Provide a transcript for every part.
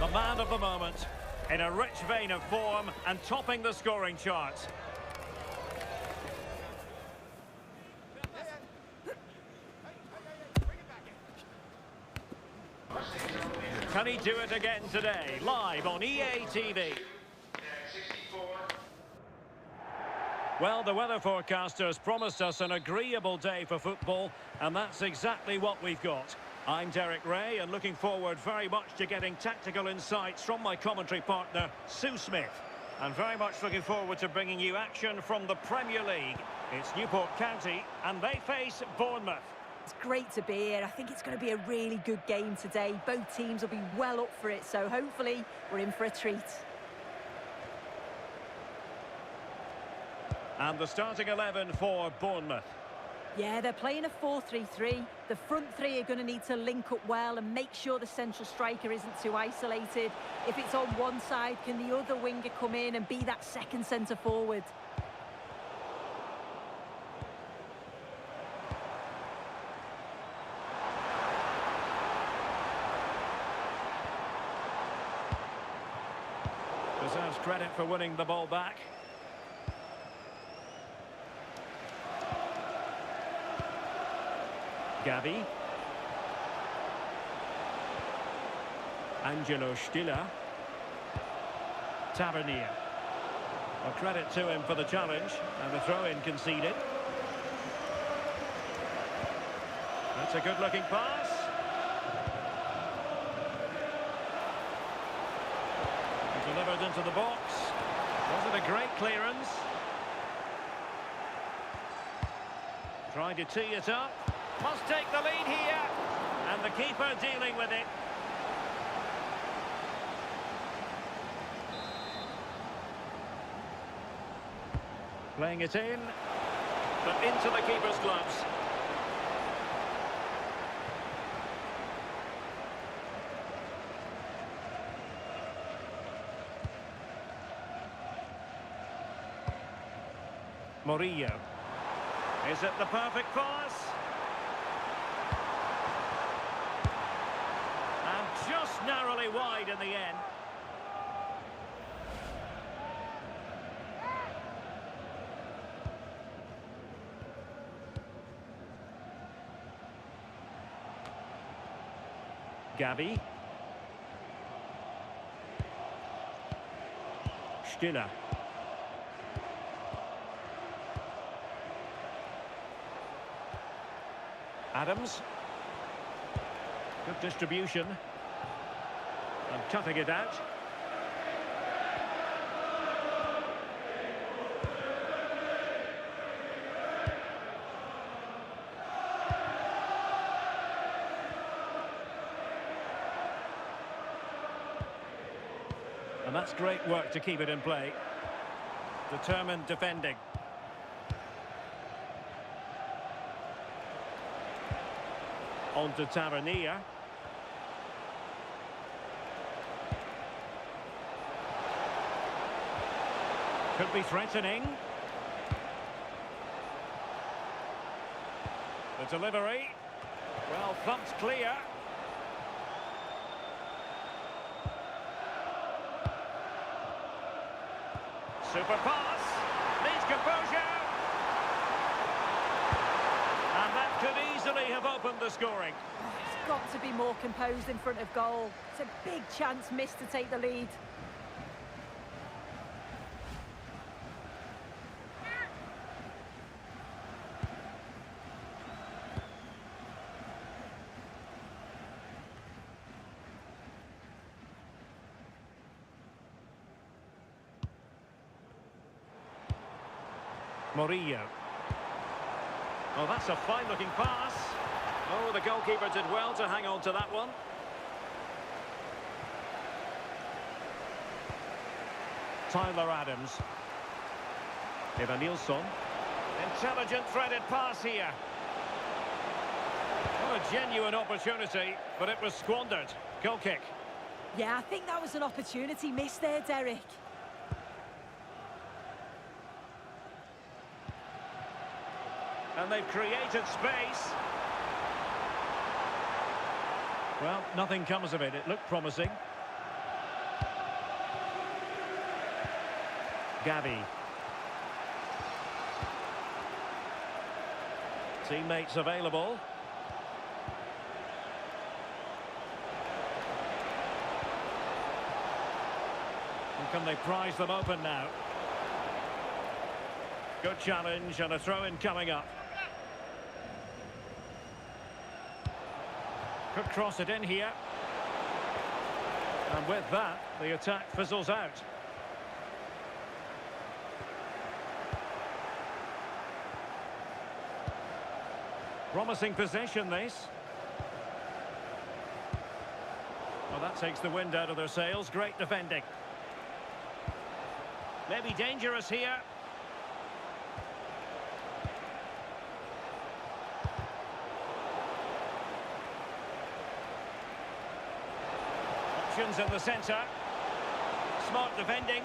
The man of the moment, in a rich vein of form and topping the scoring charts. Can he do it again today, live on EA TV? Well, the weather forecasters promised us an agreeable day for football, and that's exactly what we've got. I'm Derek Ray, and looking forward very much to getting tactical insights from my commentary partner, Sue Smith. And very much looking forward to bringing you action from the Premier League. It's Newport County, and they face Bournemouth. It's great to be here. I think it's going to be a really good game today. Both teams will be well up for it, so hopefully we're in for a treat. And the starting 11 for Bournemouth. Yeah, they're playing a 4-3-3. The front three are going to need to link up well and make sure the central striker isn't too isolated. If it's on one side, can the other winger come in and be that second centre forward? Deserves credit for winning the ball back. Gavi. Angelo Stiller. Tavernier. Well, credit to him for the challenge, and the throw-in conceded. That's a good-looking pass. Delivered into the box. Was it a great clearance? Trying to tee it up. Must take the lead here. And the keeper dealing with it. Playing it in. But into the keeper's gloves. Murillo. Is it the perfect pass? And just narrowly wide in the end. Gavi. Stiller. Adams. Good distribution. And cutting it out. And that's great work to keep it in play. Determined defending. On to Tavernier. Could be threatening. The delivery. Well, thumped clear. Super pass. Needs composure. And that could easily have opened the scoring. Oh, he's got to be more composed in front of goal. It's a big chance missed to take the lead. Murillo. Oh, that's a fine-looking pass. Oh, the goalkeeper did well to hang on to that one. Tyler Adams. Evanilson. Intelligent threaded pass here. Oh, a genuine opportunity, but it was squandered. Goal kick. Yeah, I think that was an opportunity missed there, Derek. And they've created space. Well, nothing comes of it. It looked promising. Gavi. Teammates available. And can they prize them open now? Good challenge and a throw-in coming up. Could cross it in here. And with that, the attack fizzles out. Promising possession, this. Well, that takes the wind out of their sails. Great defending. Maybe dangerous here. Options in the centre. Smart defending.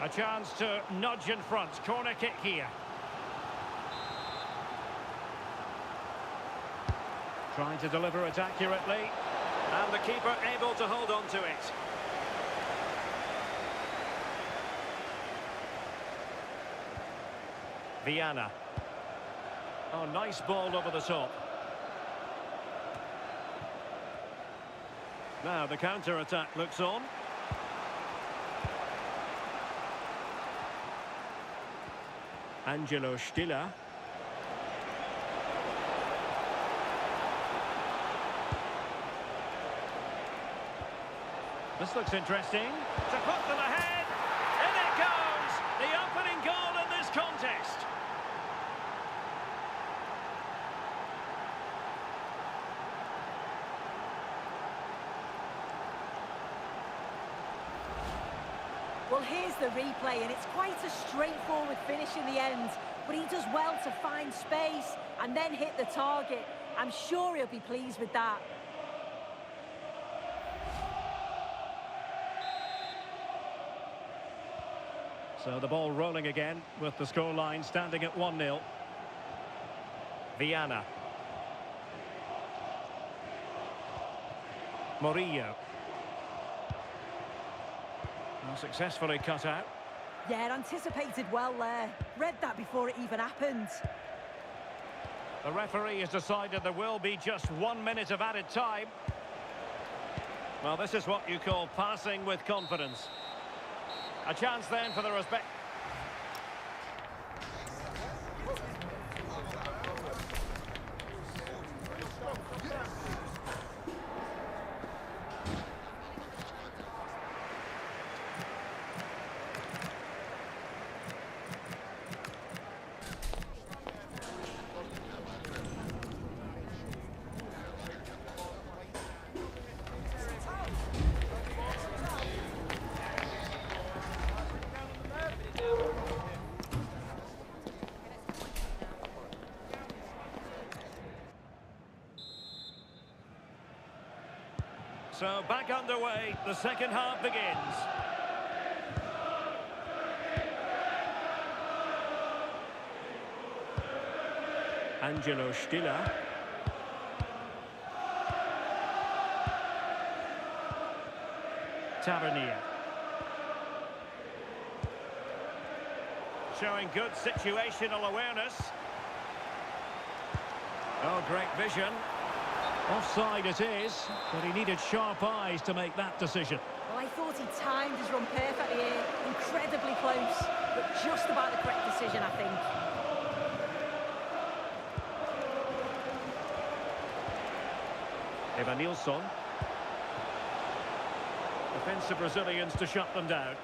A chance to nudge in front. Corner kick here. Trying to deliver it accurately. And the keeper able to hold on to it. Viana. Oh, nice ball over the top. Now the counter-attack looks on. Angelo Stiller. This looks interesting. To put them ahead. In it goes! The opening goal in this contest. Well, here's the replay, and it's quite a straightforward finish in the end. But he does well to find space and then hit the target. I'm sure he'll be pleased with that. So the ball rolling again with the scoreline standing at 1-0. Viana. Murillo. Successfully cut out. Yeah, anticipated well there. Read that before it even happened. The referee has decided there will be just 1 minute of added time. Well, this is what you call passing with confidence. A chance then for the respect. So back underway, the second half begins. Angelo Stiller. Tavernier. Showing good situational awareness. Oh, great vision. Offside it is, but he needed sharp eyes to make that decision. Well, I thought he timed his run perfectly here. Incredibly close, but just about the correct decision, I think. Evanilson. Defensive Brazilians to shut them down.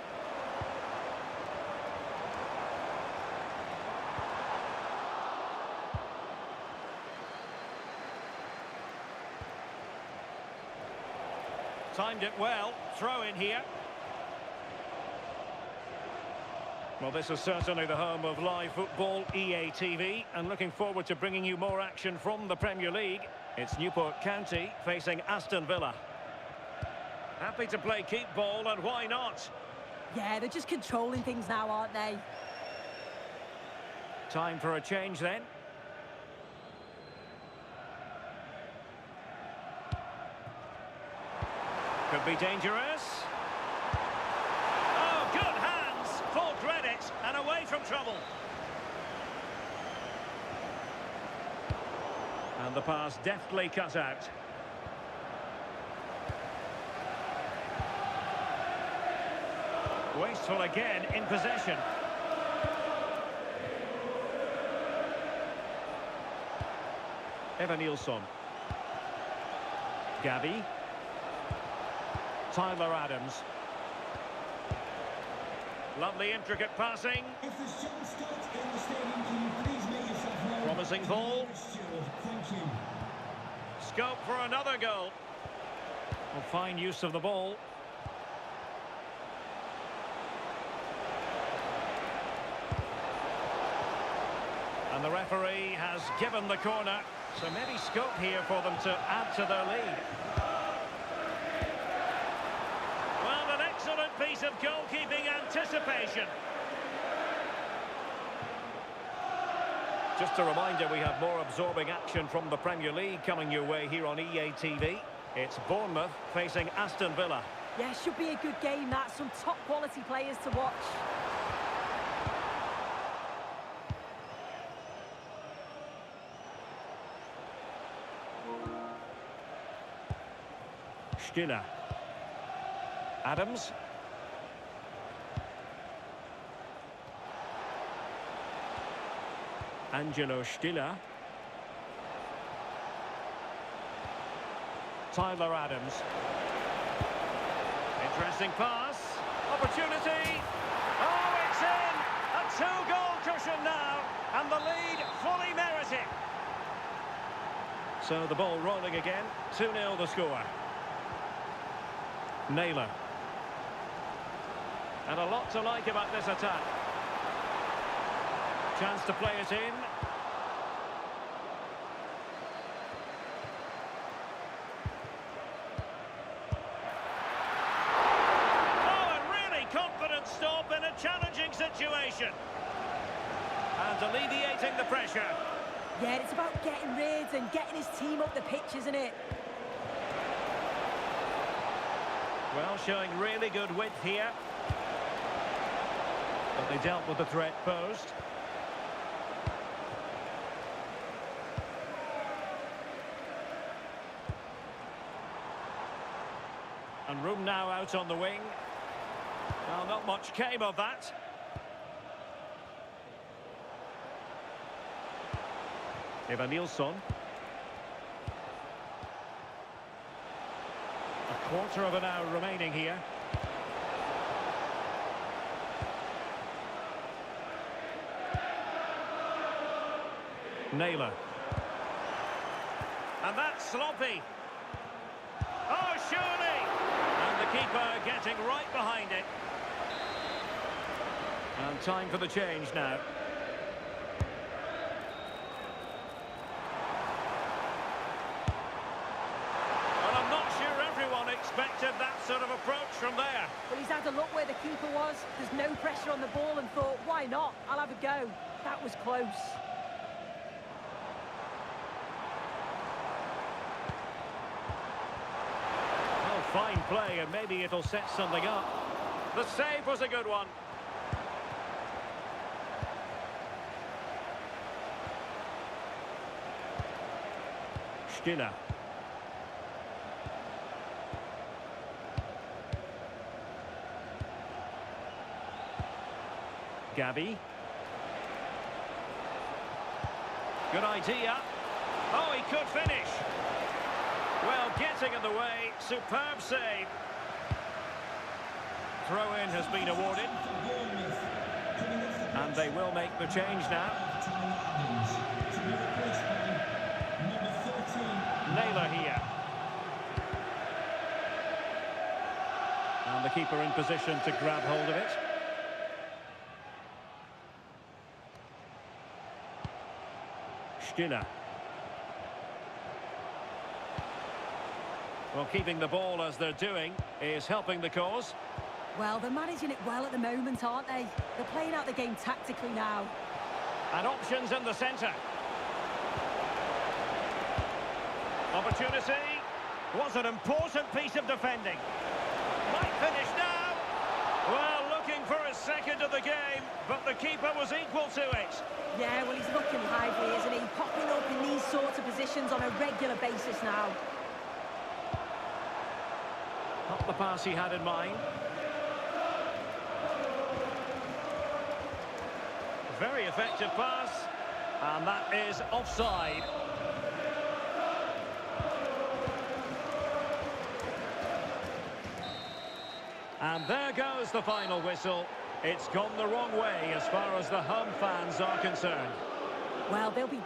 Timed it well. Throw in here. Well, this is certainly the home of live football, EA TV, and looking forward to bringing you more action from the Premier League. It's Newport County facing Aston Villa. Happy to play keep ball, and why not? Yeah, they're just controlling things now, aren't they? Time for a change then. Could be dangerous. Oh, good hands. Full credit and away from trouble. And the pass deftly cut out. Wasteful again in possession. Evanilson. Gavi. Tyler Adams. Lovely intricate passing. If the show starts in the stadium, can you please make yourself known? Promising ball. Thank you. Scope for another goal. Well, fine use of the ball. And the referee has given the corner, so maybe scope here for them to add to their lead. Well, an excellent piece of goalkeeping anticipation. Just a reminder, we have more absorbing action from the Premier League coming your way here on EA TV. It's Bournemouth facing Aston Villa. Yeah, should be a good game, that. Some top quality players to watch. Stiller. Adams. Angelo Stiller. Tyler Adams. Interesting pass. Opportunity. Oh, it's in! A two-goal cushion now, and the lead fully merited. So the ball rolling again. 2-0 the score. Naylor. And a lot to like about this attack. Chance to play it in. Oh, a really confident stop in a challenging situation. And alleviating the pressure. Yeah, it's about getting rid and getting his team up the pitch, isn't it? Well, showing really good width here. But they dealt with the threat posed. And room now out on the wing. Well, not much came of that. Evanilson. A quarter of an hour remaining here. Naylor. And that's sloppy. Oh, surely! And the keeper getting right behind it. And time for the change now. Well, I'm not sure everyone expects on the ball and thought, why not? I'll have a go. That was close. Oh, fine play, and maybe it'll set something up. The save was a good one. Stiller. Gavi. Good idea. Oh, he could finish. Well, getting in the way. Superb save. Throw-in has been awarded. And they will make the change now. Naylor here. And the keeper in position to grab hold of it. Stiller. Well, keeping the ball as they're doing is helping the cause. Well, they're managing it well at the moment, aren't they? They're playing out the game tactically now. And options in the centre. Opportunity. Was an important piece of defending. Might finish now. Well, looking for a second of the game, but the keeper was equal to it. Yeah, well, he's looking lively, isn't he? Popping up in these sorts of positions on a regular basis now. Not the pass he had in mind. Very effective pass. And that is offside. And there goes the final whistle. It's gone the wrong way as far as the home fans are concerned. Well, they'll be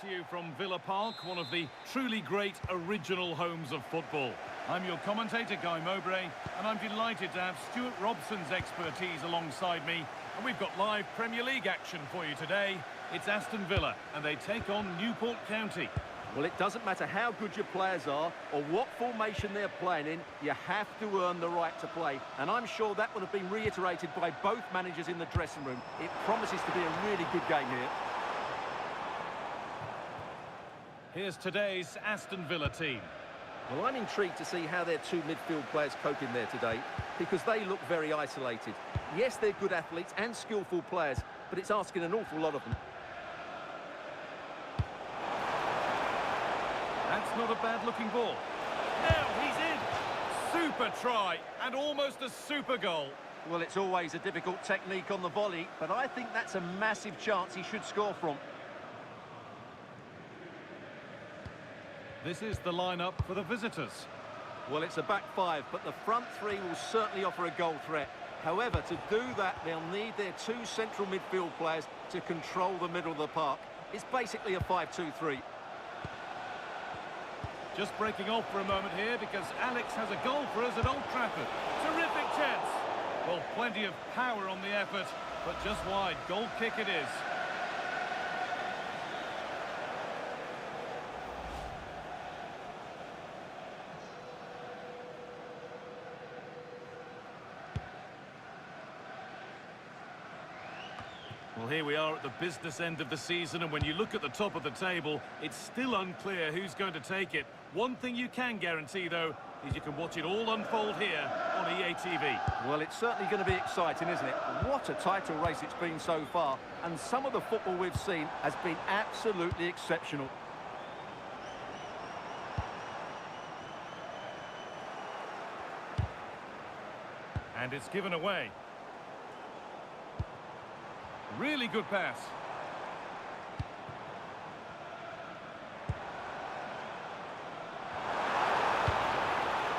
To you from Villa Park, one of the truly great original homes of football. I'm your commentator, Guy Mowbray, and I'm delighted to have Stuart Robson's expertise alongside me. And we've got live Premier League action for you today. It's Aston Villa, and they take on Newport County. Well, it doesn't matter how good your players are or what formation they're playing in, you have to earn the right to play. And I'm sure that would have been reiterated by both managers in the dressing room. It promises to be a really good game here. Here's today's Aston Villa team. Well, I'm intrigued to see how their two midfield players cope in there today, because they look very isolated. Yes, they're good athletes and skillful players, but it's asking an awful lot of them. That's not a bad-looking ball. Now he's in. Super try, and almost a super goal. Well, it's always a difficult technique on the volley, but I think that's a massive chance he should score from. This is the lineup for the visitors. Well, it's a back five, but the front three will certainly offer a goal threat. However, to do that, they'll need their two central midfield players to control the middle of the park. It's basically a 5-2-3. Just breaking off for a moment here because Alex has a goal for us at Old Trafford. Terrific chance. Well, plenty of power on the effort, but just wide. Goal kick it is. Well, here we are at the business end of the season, and when you look at the top of the table, it's still unclear who's going to take it. One thing you can guarantee, though, is you can watch it all unfold here on EA TV. Well, it's certainly going to be exciting, isn't it? What a title race it's been so far, and some of the football we've seen has been absolutely exceptional. And it's given away. Really good pass.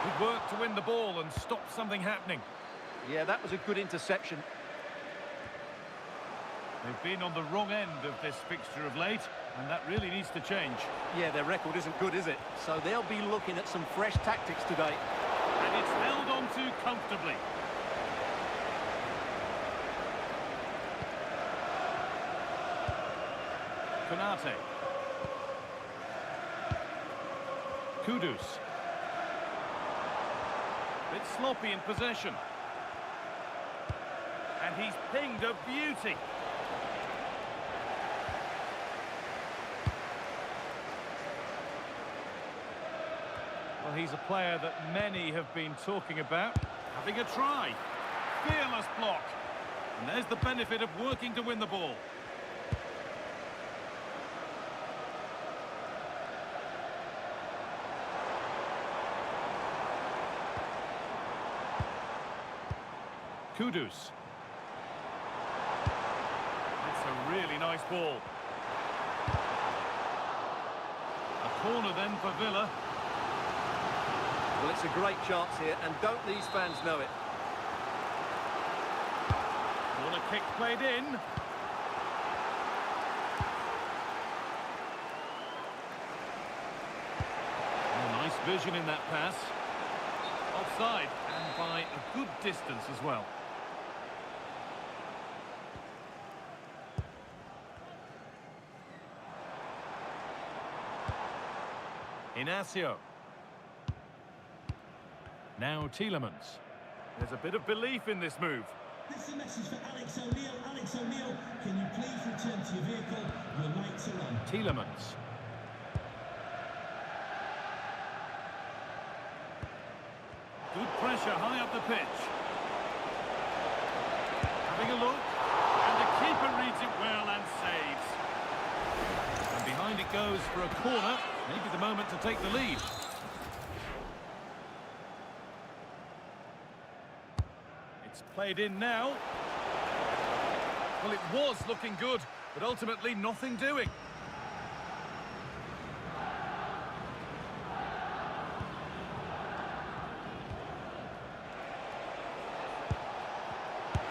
Good work to win the ball and stop something happening. Yeah, that was a good interception. They've been on the wrong end of this fixture of late, and that really needs to change. Yeah, their record isn't good, is it? So they'll be looking at some fresh tactics today. And it's held on to comfortably. Konate. Kudus. Bit sloppy in possession. And he's pinged a beauty. Well, he's a player that many have been talking about. Having a try. Fearless block. And there's the benefit of working to win the ball. Kudus. That's a really nice ball. A corner then for Villa. Well, it's a great chance here, and don't these fans know it? Corner kick played in. Oh, nice vision in that pass. Offside, and by a good distance as well. Inacio. Now Tielemans. There's a bit of belief in this move. This is a message for Alex O'Neill. Alex O'Neill, can you please return to your vehicle? Your lights are on. Tielemans. Good pressure high up the pitch. Having a look. And the keeper reads it well and saves. And behind it goes for a corner. Maybe the moment to take the lead. It's played in now. Well, it was looking good, but ultimately nothing doing.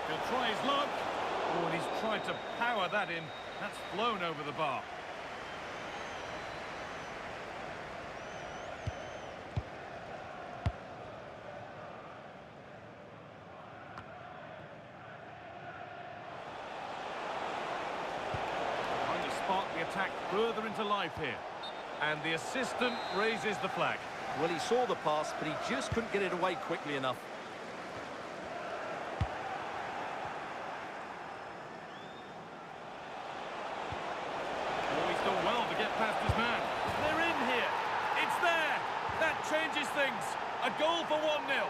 He'll try his luck. Oh, and he's tried to power that in. That's flown over the bar. Trying to spark the attack further into life here. And the assistant raises the flag. Well, he saw the pass, but he just couldn't get it away quickly enough. Oh, he's done well to get past his man. They're in here. It's there. That changes things. A goal for 1-0.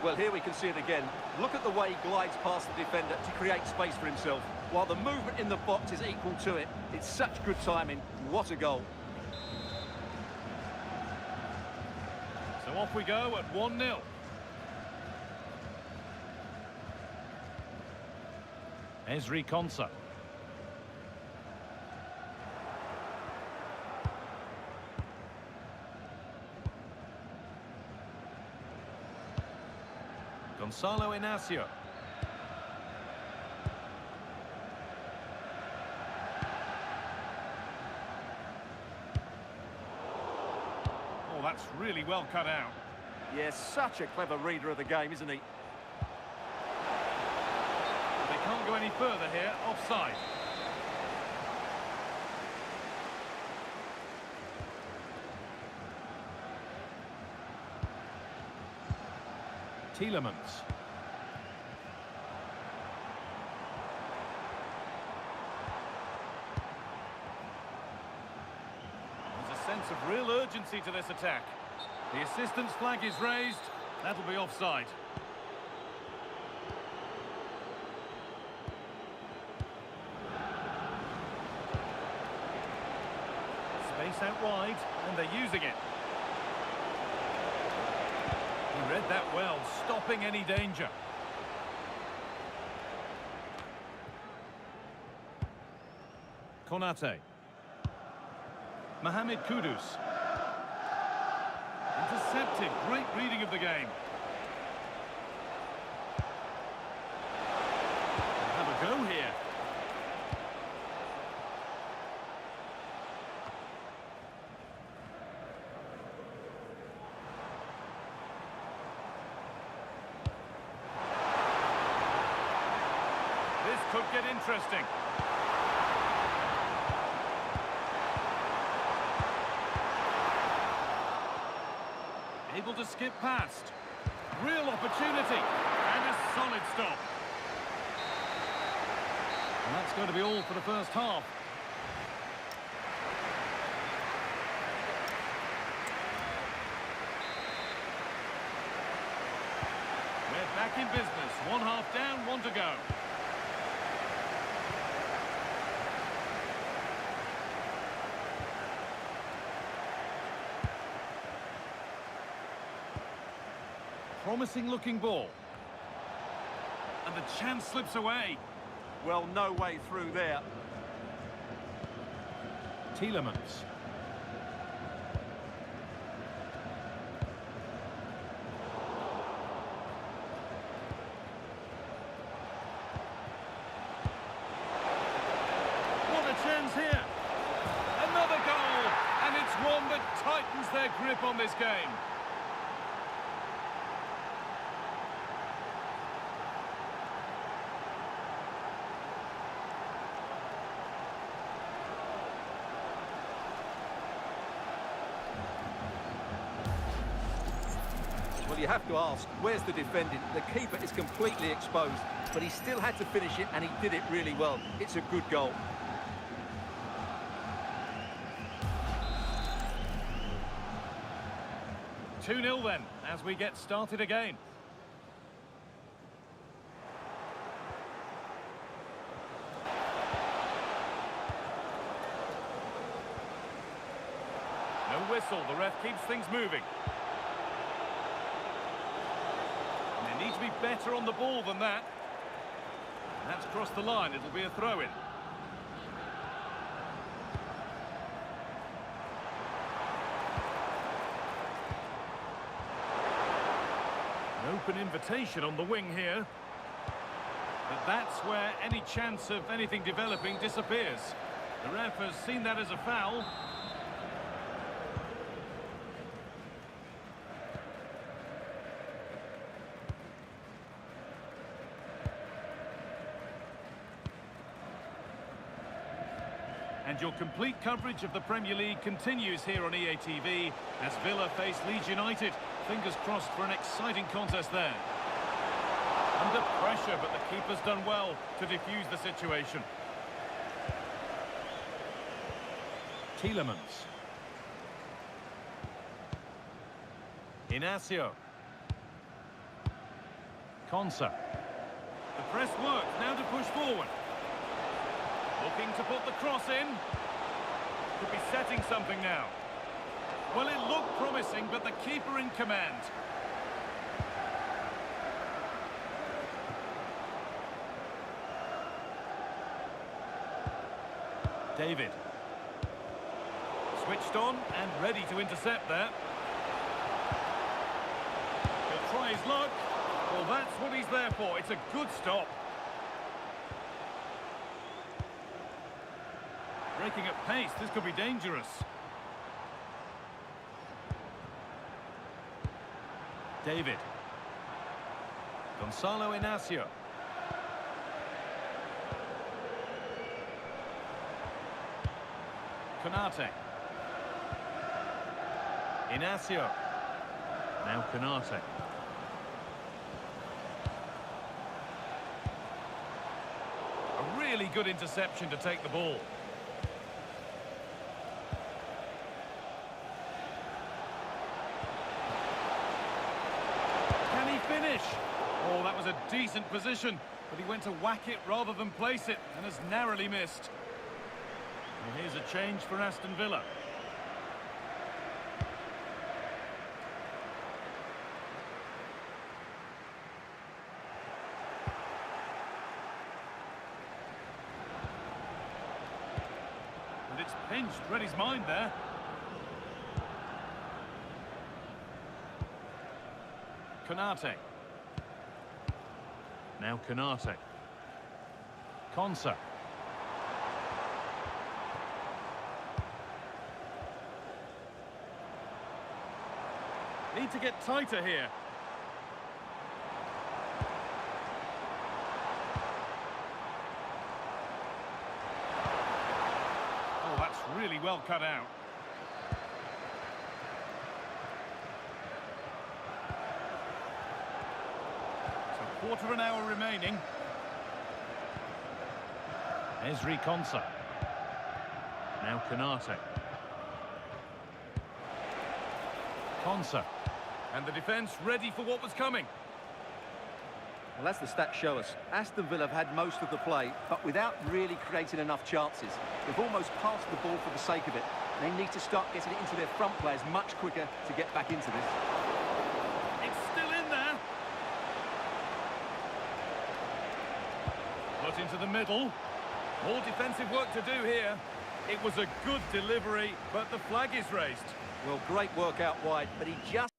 Well, here we can see it again. Look at the way he glides past the defender to create space for himself, while the movement in the box is equal to it. It's such good timing. What a goal. So off we go at 1-0. Ezri Konsa. Gonzalo Inacio. Oh, that's really well cut out. Yes, such a clever reader of the game, isn't he? They can't go any further here. Offside. Tielemans. There's a sense of real urgency to this attack. The assistant's flag is raised. That'll be offside. Space out wide, and they're using it. He read that well, stopping any danger. Konate. Mohamed Kudus. Intercepted. Great reading of the game. Have a go here. This could get interesting. Able to skip past. Real opportunity. And a solid stop. And that's going to be all for the first half. We're back in business. 1 half down, 1 to go. Promising looking ball. And the chance slips away. Well, no way through there. Tielemans. What a chance here. Another goal. And it's one that tightens their grip on this game. Well, you have to ask, where's the defending? The keeper is completely exposed, but he still had to finish it, and he did it really well. It's a good goal. Two 2-0 then, as we get started again. No whistle, the ref keeps things moving. And they need to be better on the ball than that. And that's crossed the line, it'll be a throw-in. An open invitation on the wing here. But that's where any chance of anything developing disappears. The ref has seen that as a foul. And your complete coverage of the Premier League continues here on EA TV as Villa face Leeds United. Fingers crossed for an exciting contest there. Under pressure, but the keeper's done well to defuse the situation. Tielemans. Inacio. Konsa. The press works, now to push forward. Looking to put the cross in. Could be setting something now. Well, it looked promising, but the keeper in command. David. Switched on and ready to intercept there. He'll try his luck. Well, that's what he's there for. It's a good stop. Breaking at pace, this could be dangerous. David. Gonzalo Inacio. Konate. Inacio. Now Konate. A really good interception to take the ball. Can he finish? Oh, that was a decent position, but he went to whack it rather than place it and has narrowly missed. And here's a change for Aston Villa. And it's pinched, read his mind there. Konate. Now Konate. Konsa. Need to get tighter here. Oh, that's really well cut out. So quarter of an hour remaining. Ezri Konsa. Now Konate. Konsa. And the defence ready for what was coming. Well, as the stats show us, Aston Villa have had most of the play, but without really creating enough chances. They've almost passed the ball for the sake of it. They need to start getting it into their front players much quicker to get back into this. It's still in there. Put into the middle. More defensive work to do here. It was a good delivery, but the flag is raised. Well, great work out wide, but he just...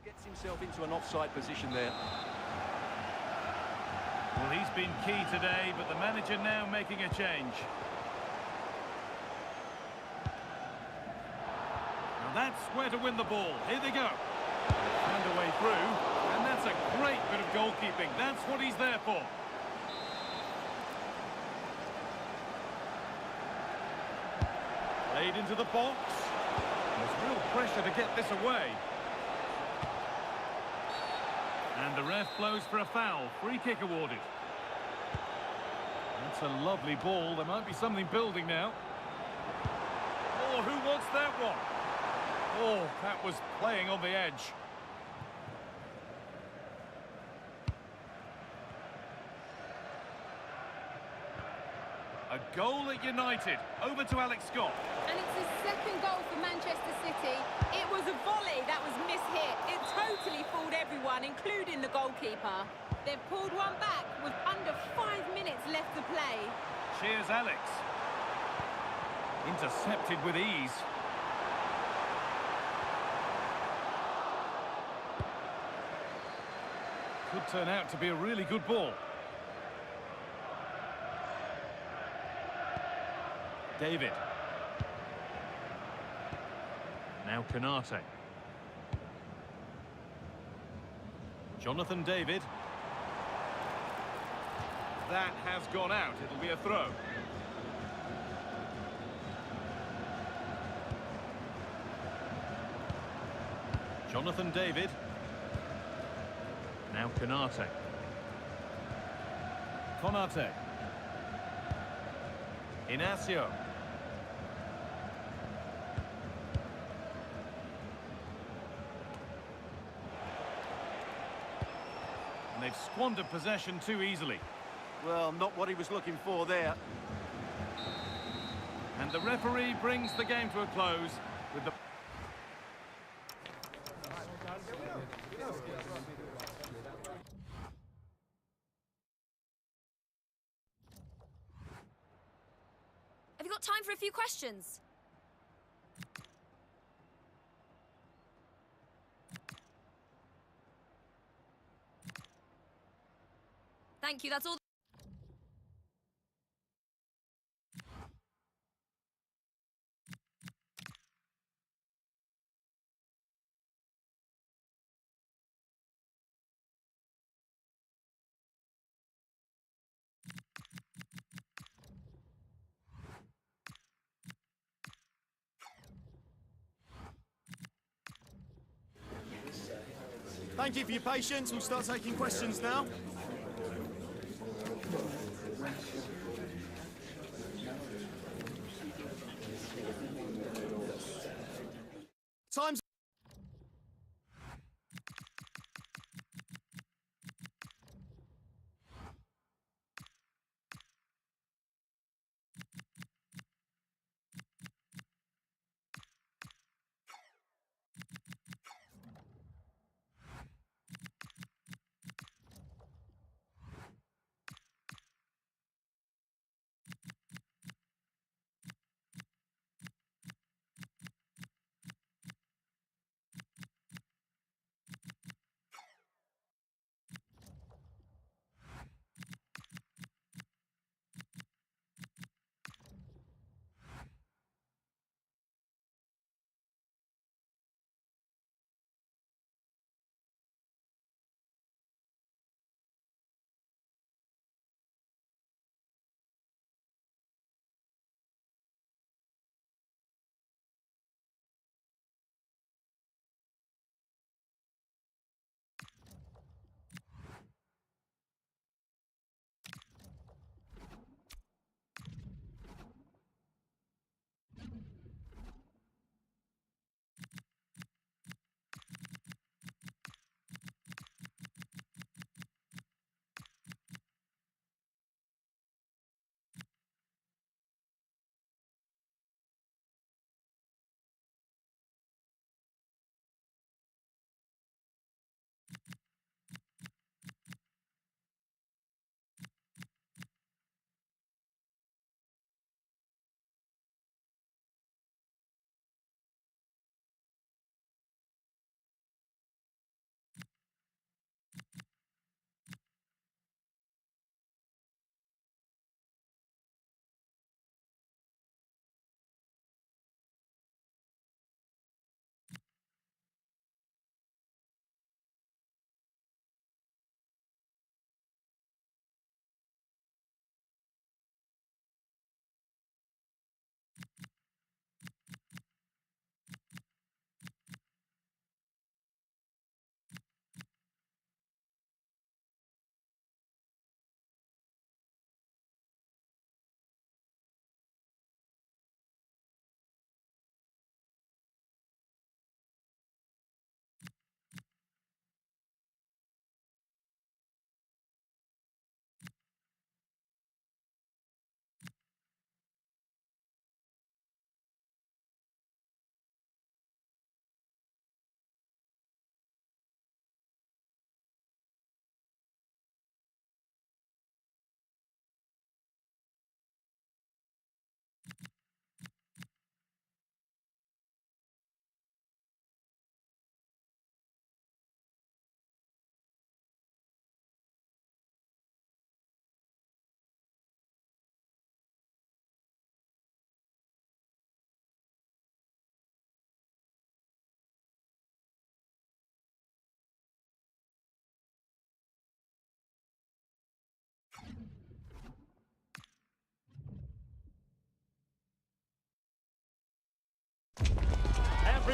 gets himself into an offside position there. Well, he's been key today, but the manager now making a change. Now that's where to win the ball. Here they go. Found a way through, and that's a great bit of goalkeeping. That's what he's there for. Played into the box. There's real pressure to get this away. And the ref blows for a foul. Free kick awarded. That's a lovely ball. There might be something building now. Oh, who wants that one? Oh, that was playing on the edge. A goal at United. Over to Alex Scott. And it's his second goal for Manchester City. It was a volley that was mishit. It totally fooled everyone, including the goalkeeper. They've pulled one back with under 5 minutes left to play. Cheers, Alex. Intercepted with ease. Could turn out to be a really good ball. David. Now Canate. Jonathan David. That has gone out. It'll be a throw. Jonathan David. Now Canate. Konate. Inacio. And they've squandered possession too easily. Well, not what he was looking for there. And the referee brings the game to a close with the... Have you got time for a few questions? Thank you, that's all. Thank you for your patience. We'll start taking questions now. Time's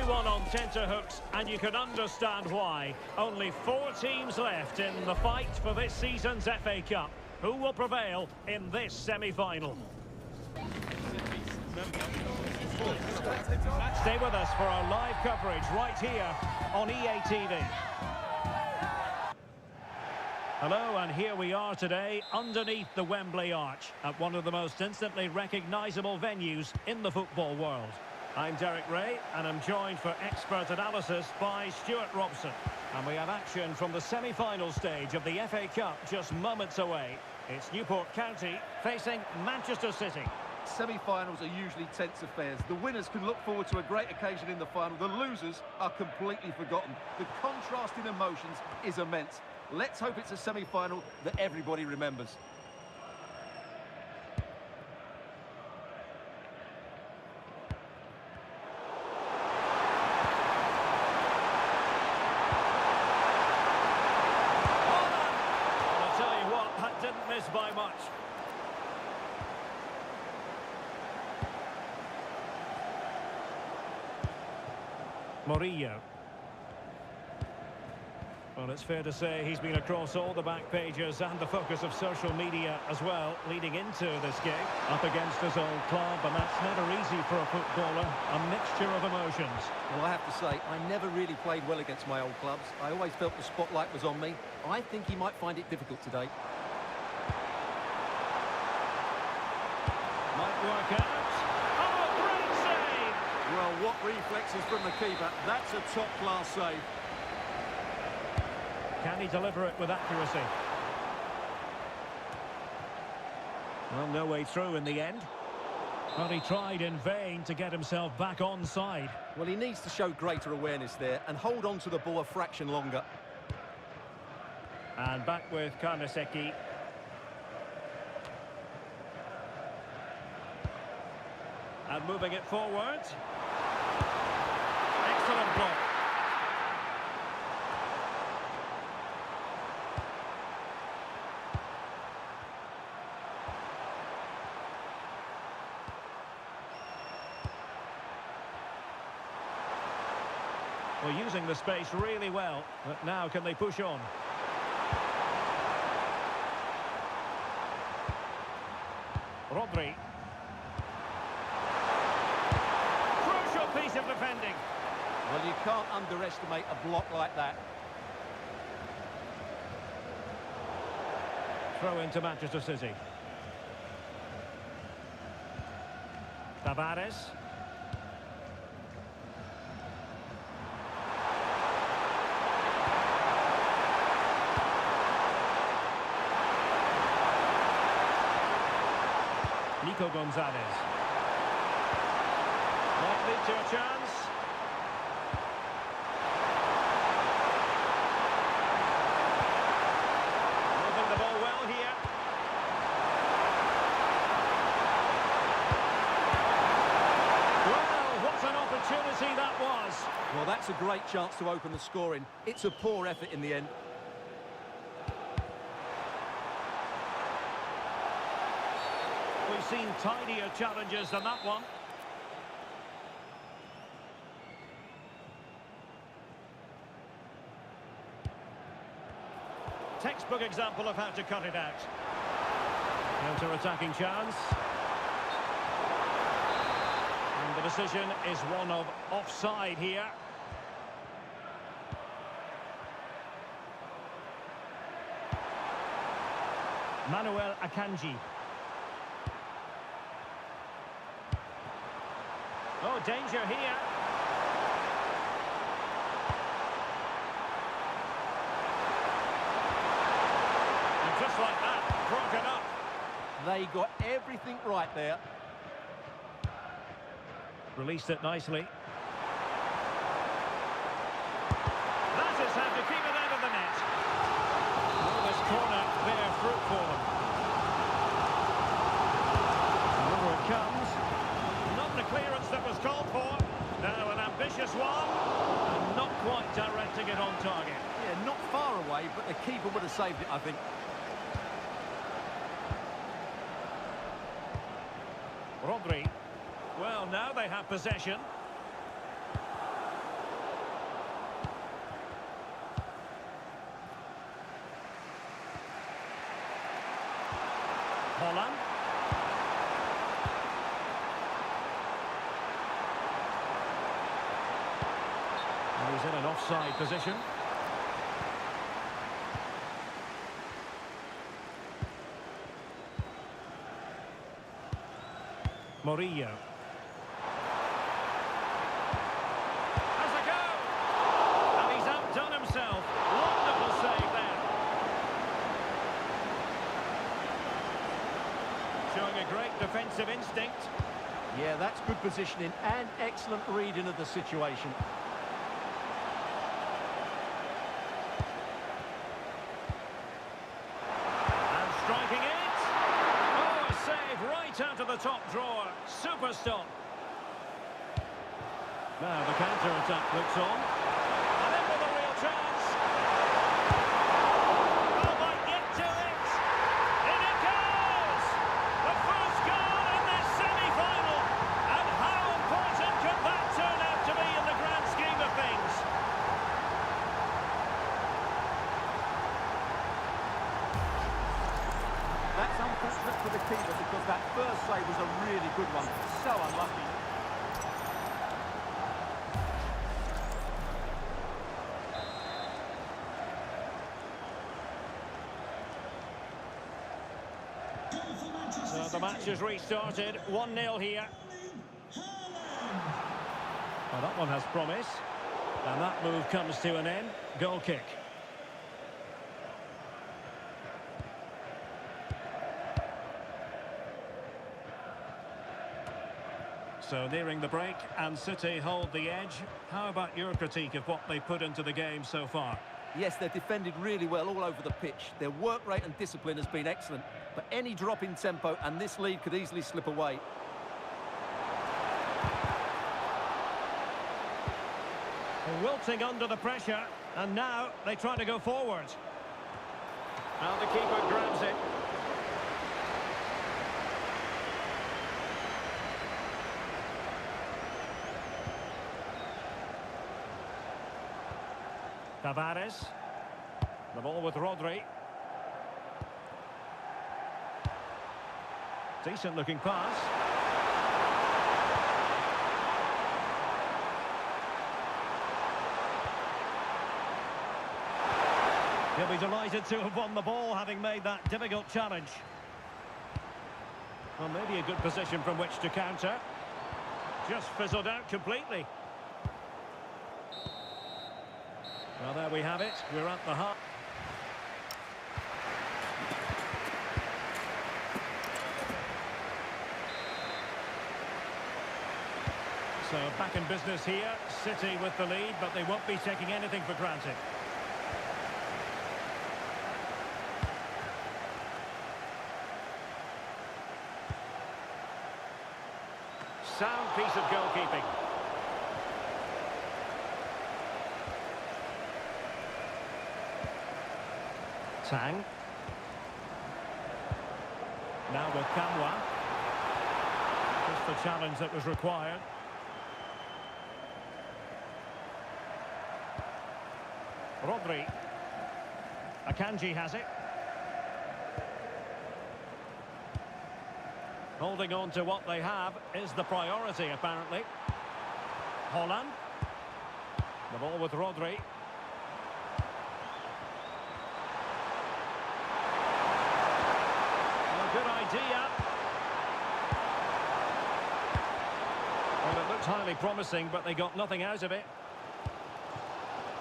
everyone on tenterhooks, and you can understand why. Only 4 teams left in the fight for this season's FA Cup. Who will prevail in this semi-final? Stay with us for our live coverage right here on EA TV. Hello, and here we are today underneath the Wembley Arch at one of the most instantly recognisable venues in the football world. I'm Derek Ray, and I'm joined for expert analysis by Stuart Robson. And we have action from the semi-final stage of the FA Cup just moments away. It's Newport County facing Manchester City. Semi-finals are usually tense affairs. The winners can look forward to a great occasion in the final. The losers are completely forgotten. The contrast in emotions is immense. Let's hope it's a semi-final that everybody remembers. I'll tell you what, that didn't miss by much. Murillo. Well, it's fair to say he's been across all the back pages and the focus of social media as well, leading into this game. Up against his old club, and that's never easy for a footballer. A mixture of emotions. Well, I have to say, I never really played well against my old clubs. I always felt the spotlight was on me. I think he might find it difficult today. Might work out. Oh, great save! Well, what reflexes from the keeper. That's a top-class save. Can he deliver it with accuracy? Well, no way through in the end. But he tried in vain to get himself back on side. Well, he needs to show greater awareness there and hold on to the ball a fraction longer. And back with Karnaseki. And moving it forward. Excellent block. Well, using the space really well, but now can they push on? Rodri. Crucial piece of defending. Well, you can't underestimate a block like that. Throw into Manchester City. Tavares. Nico Gonzalez. Might lead to a chance. Moving the ball well here. Well, what an opportunity that was. Well, that's a great chance to open the scoring. It's a poor effort in the end. We've seen tidier challenges than that one. Textbook example of how to cut it out. Counter-attacking chance. And the decision is one of offside here. Manuel Akanji. Oh, danger here. And just like that, broken up. They got everything right there. Released it nicely. That is how to keep it out of the net. Oh, this corner bear fruit for them. And over it comes. Not the clearance that was called for. Now an ambitious one. And not quite directing it on target. Yeah, not far away, but the keeper would have saved it, I think. Rodri. Well, now they have possession. Holland. And he's in an offside position. Murillo. Has a go! And he's outdone himself. Wonderful save there. Showing a great defensive instinct. Yeah, that's good positioning and excellent reading of the situation. And striking it. Oh, a save right out of the top drawer. Super stop. Now the counter-attack looks on. And in with a real chance. Oh, might get to it. In it goes! The first goal in this semi-final. And how important could that turn out to be in the grand scheme of things? That's unfortunate for the keeper because that first save was a really good one. So unlucky. So the match has restarted. 1-0 here. Well, that one has promise. And that move comes to an end. Goal kick. So nearing the break, and City hold the edge. How about your critique of what they put into the game so far? Yes, they've defended really well all over the pitch. Their work rate and discipline has been excellent. But any drop in tempo and this lead could easily slip away. Wilting under the pressure, and now they try to go forward. And the keeper grabs it. Tavares. The ball with Rodri. Decent looking pass. He'll be delighted to have won the ball, having made that difficult challenge. Well, maybe a good position from which to counter. Just fizzled out completely. Well, there we have it. We're at the half. So back in business here. City with the lead, but they won't be taking anything for granted. Sound piece of goalkeeping. Tang. Now with Kamwa. Just the challenge that was required. Rodri. Akanji has it. Holding on to what they have is the priority, apparently. Holland. The ball with Rodri. Good idea. Well, it looked highly promising, but they got nothing out of it.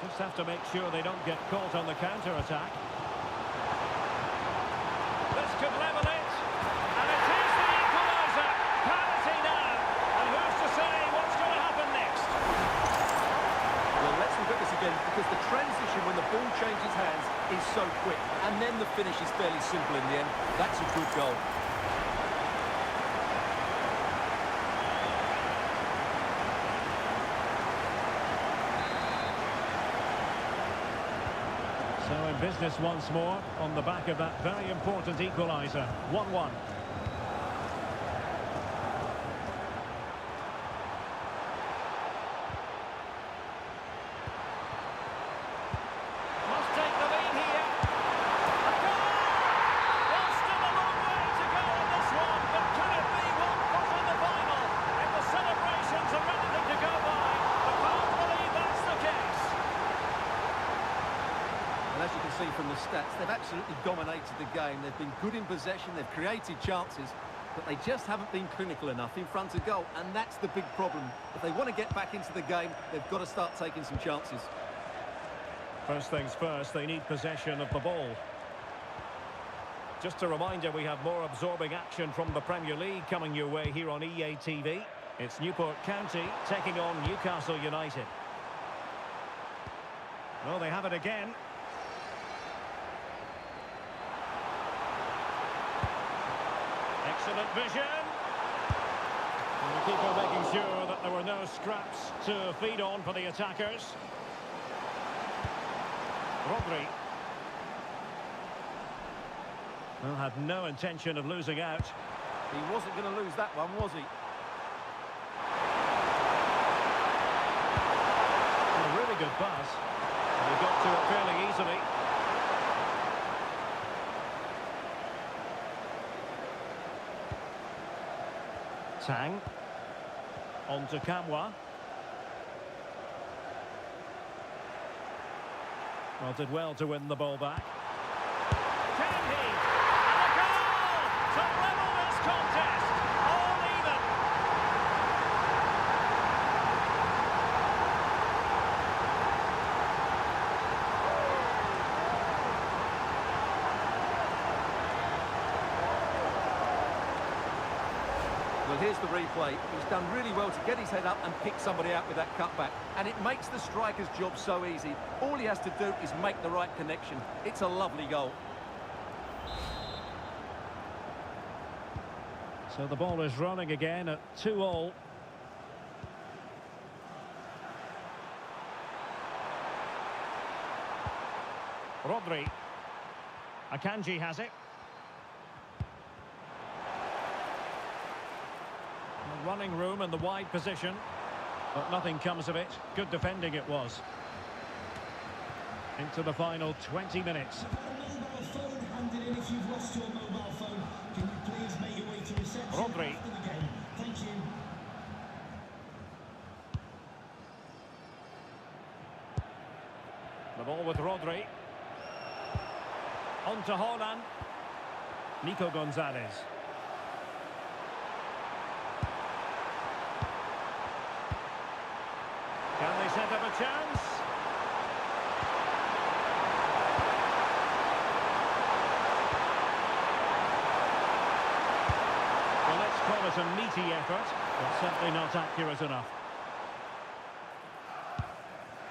Just have to make sure they don't get caught on the counter-attack. This could level it. And it is the equaliser. Penalty now. And who's to say what's going to happen next? Well, let's look at this again, because the transition when the ball changes hands is so quick. And then the finish is fairly simple in the end. That's a good goal. So in business once more on the back of that very important equaliser. 1-1. Must take the lead here. A goal! Well, still a long way to go. as you can see from the stats, they've absolutely dominated the game. They've been good in possession, they've created chances, but they just haven't been clinical enough in front of goal, and that's the big problem. If they want to get back into the game, they've got to start taking some chances. First things first, they need possession of the ball. Just a reminder, we have more absorbing action from the Premier League coming your way here on EA TV. It's Newport County taking on Newcastle United. Well, they have it again. Excellent vision. And the keeper making sure that there were no scraps to feed on for the attackers. Rodri. Well, had no intention of losing out. He wasn't going to lose that one, was he? A really good pass. And he got to it fairly easily. Tang. On to Kamwa. Well, did well to win the ball back. Can he? And a goal to level this contest. All even. Well, here's the replay. He's done really well to get his head up and pick somebody out with that cutback. And it makes the striker's job so easy. All he has to do is make the right connection. It's a lovely goal. So the ball is running again at 2-2. Rodri. Akanji has it. Running room in the wide position, but nothing comes of it. Good defending it was. Into the final 20 minutes. Mobile phone handed in if you've lost your mobile phone. Can you please make your way to reception Rodri. after the game? Thank you. The ball with Rodri. On to Haaland. Nico Gonzalez. Can they set up a chance? Well, let's call it a meaty effort, but certainly not accurate enough.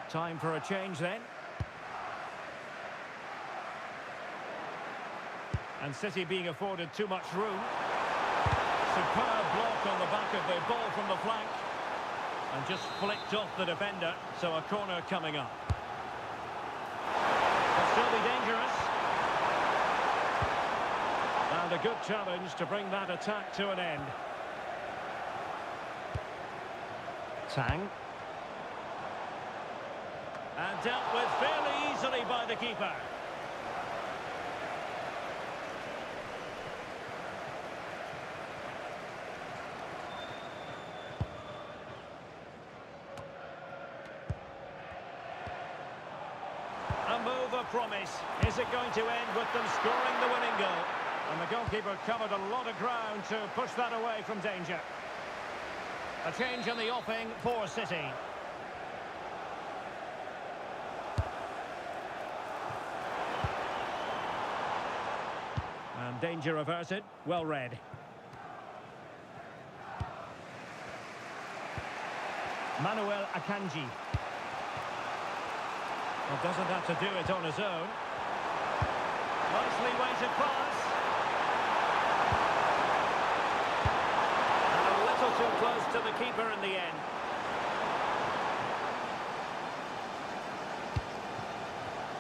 Time for a change then. And City being afforded too much room. Superb block on the back of the ball from the flank. And just flicked off the defender, so a corner coming up. Will still be dangerous. And a good challenge to bring that attack to an end. Tang. And dealt with fairly easily by the keeper. A move of promise. Is it going to end with them scoring the winning goal? And the goalkeeper covered a lot of ground to push that away from danger. A change in the offing for City. And danger averted. Well read. Manuel Akanji. Well, doesn't have to do it on his own. Nicely weighted pass. And a little too close to the keeper in the end.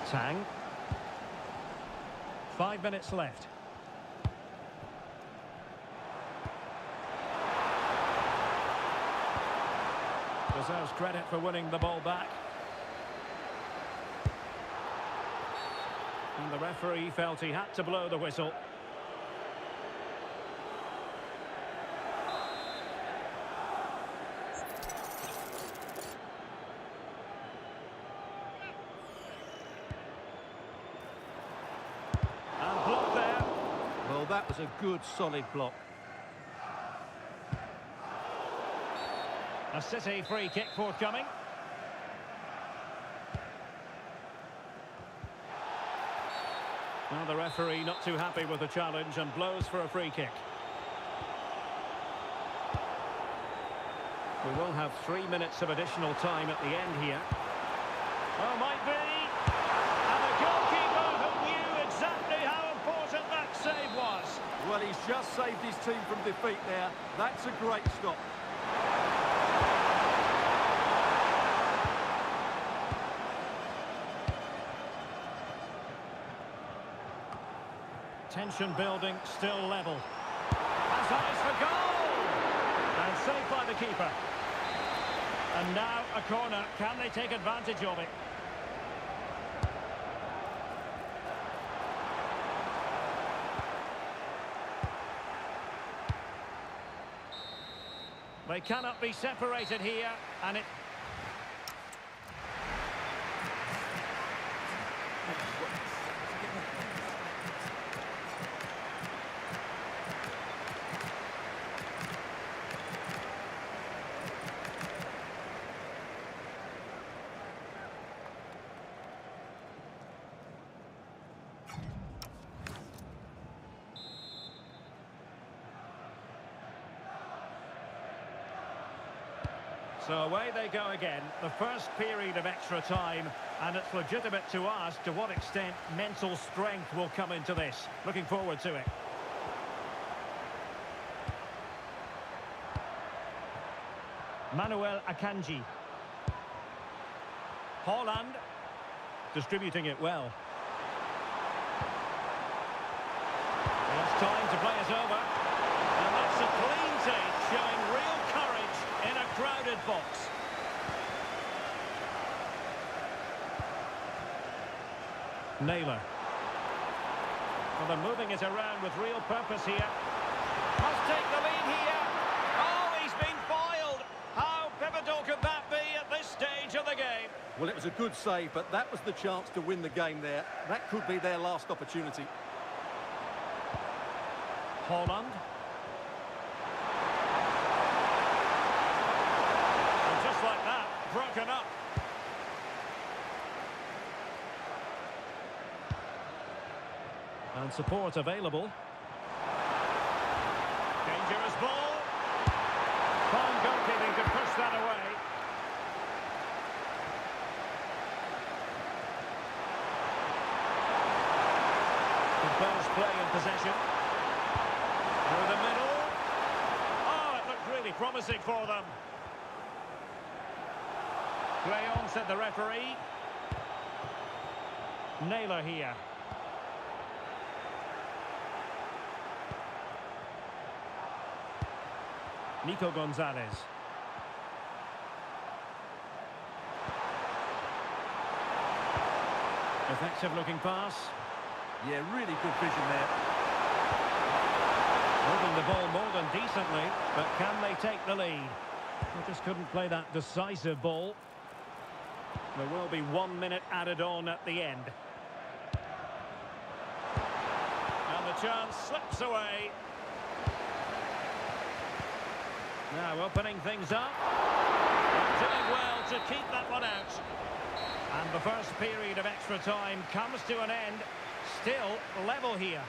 Tang. 5 minutes left. Deserves credit for winning the ball back. And the referee felt he had to blow the whistle. that was a good, solid block. A City free kick forthcoming. Well, the referee not too happy with the challenge and blows for a free kick. We will have 3 minutes of additional time at the end here. Oh, might be. And the goalkeeper who knew exactly how important that save was. Well, he's just saved his team from defeat there. That's a great stop. Tension building, still level. As eyes for goal! And saved by the keeper. And now a corner. Can they take advantage of it? They cannot be separated here, and it... So away they go again, the first period of extra time, and it's legitimate to ask to what extent mental strength will come into this. Looking forward to it. Manuel Akanji. Haaland, distributing it well. It's time to play it over. And that's a clean take, showing real courage in a crowded box. Naylor. Well, they're moving it around with real purpose here. Must take the lead here. Oh, he's been foiled. How pivotal could that be at this stage of the game? Well, it was a good save, but that was the chance to win the game there. That could be their last opportunity. Haaland. And just like that, broken up. And support available. Dangerous ball. Fine goalkeeping to push that away. Composed play in possession. Through the middle. Oh, it looked really promising for them. Play on, said the referee. Naylor here. Nico Gonzalez. Effective looking pass. Yeah, really good vision there. Moving the ball more than decently, but can they take the lead? They just couldn't play that decisive ball. There will be 1 minute added on at the end. And the chance slips away. Now opening things up. Doing well to keep that one out. And the first period of extra time comes to an end. Still level here.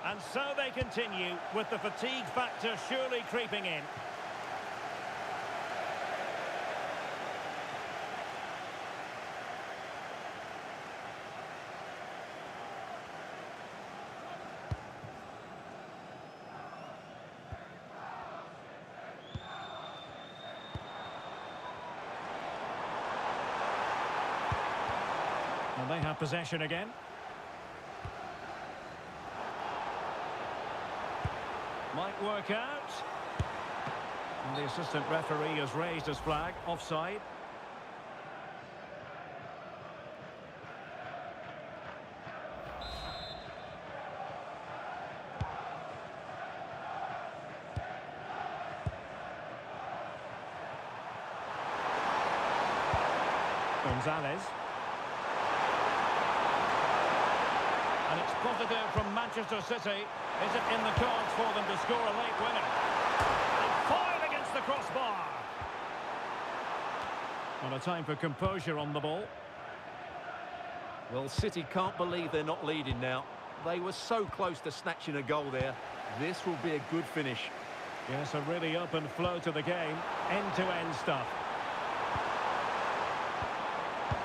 And so they continue, with the fatigue factor surely creeping in. And they have possession again. Might work out. And the assistant referee has raised his flag, offside. Gonzalez. And it's positive from Manchester City. Is it in the cards for them to score a late winner? And fired against the crossbar. Well, a time for composure on the ball. Well, City can't believe they're not leading now. They were so close to snatching a goal there. This will be a good finish. Yes, a really open flow to the game. End-to-end stuff.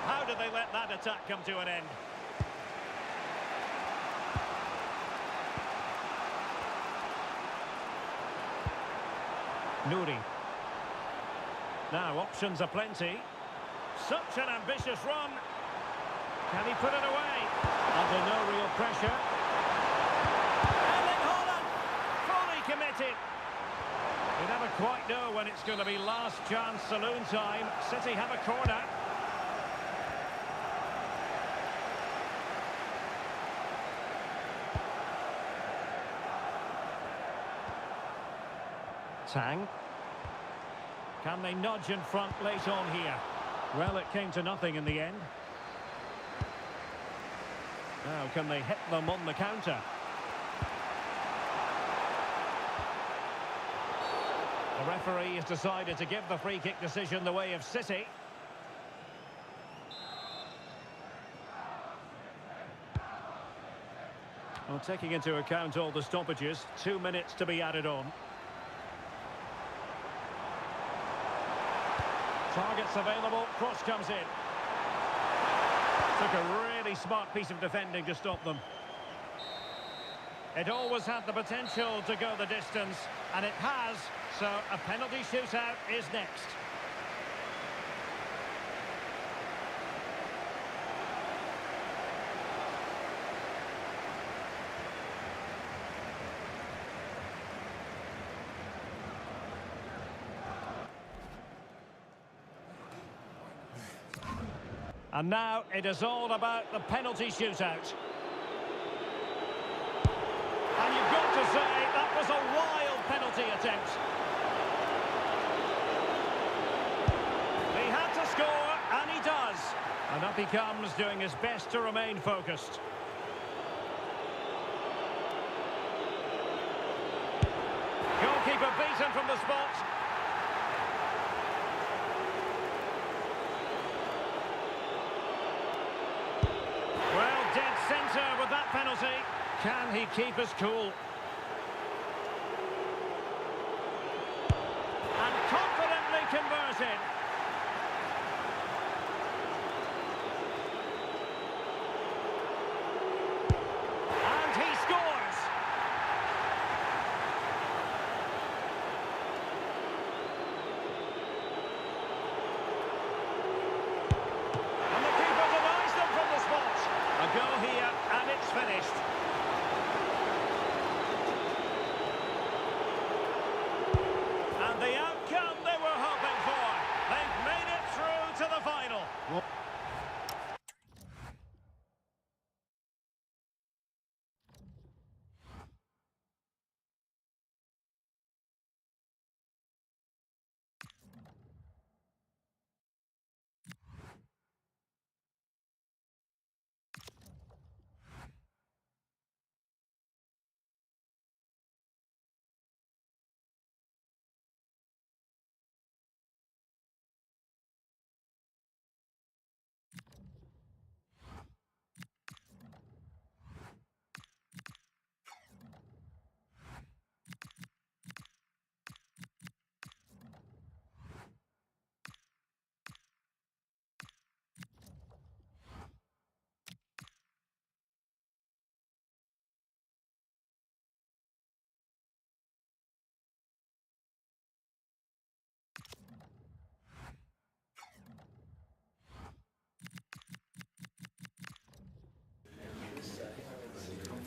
How did they let that attack come to an end? Nouri. Now, options are plenty. Such an ambitious run. Can he put it away? Under no real pressure. Erling Haaland, fully committed. You never quite know when it's going to be last chance saloon time. City have a corner. Tang. Can they nudge in front late on here? Well, it came to nothing in the end. Now, can they hit them on the counter? The referee has decided to give the free kick decision the way of City. Well, taking into account all the stoppages, 2 minutes to be added on. Targets available, cross comes in. Took a really smart piece of defending to stop them. It always had the potential to go the distance, and it has, so a penalty shootout is next. And now it is all about the penalty shootout. And you've got to say, that was a wild penalty attempt. He had to score, and he does. And up he comes, doing his best to remain focused. Goalkeeper beaten from the spot. Well, dead centre with that penalty. Can he keep his cool? And confidently converted. And he scores. And the keeper denies them from the spot. A goal here, and it's finished. And the outcome they were hoping for. They've made it through to the final.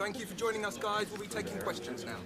Thank you for joining us, guys. We'll be taking questions now.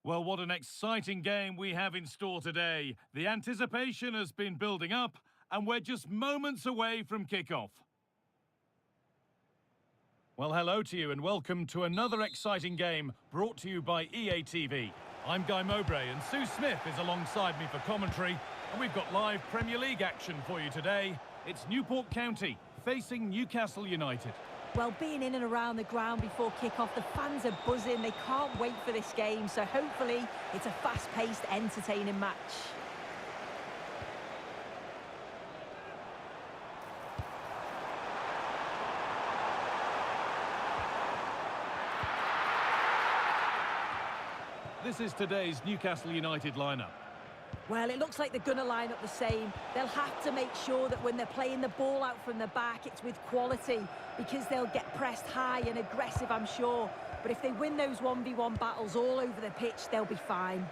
Well, what an exciting game we have in store today. The anticipation has been building up, and we're just moments away from kickoff. Well, hello to you and welcome to another exciting game brought to you by EA TV. I'm Guy Mowbray and Sue Smith is alongside me for commentary, and we've got live Premier League action for you today. It's Newport County facing Newcastle United. Well, being in and around the ground before kick-off, the fans are buzzing. They can't wait for this game, so hopefully it's a fast-paced, entertaining match. This is today's Newcastle United lineup. Well, it looks like they're going to line up the same. They'll have to make sure that when they're playing the ball out from the back, it's with quality, because they'll get pressed high and aggressive, I'm sure. But if they win those 1v1 battles all over the pitch, they'll be fine.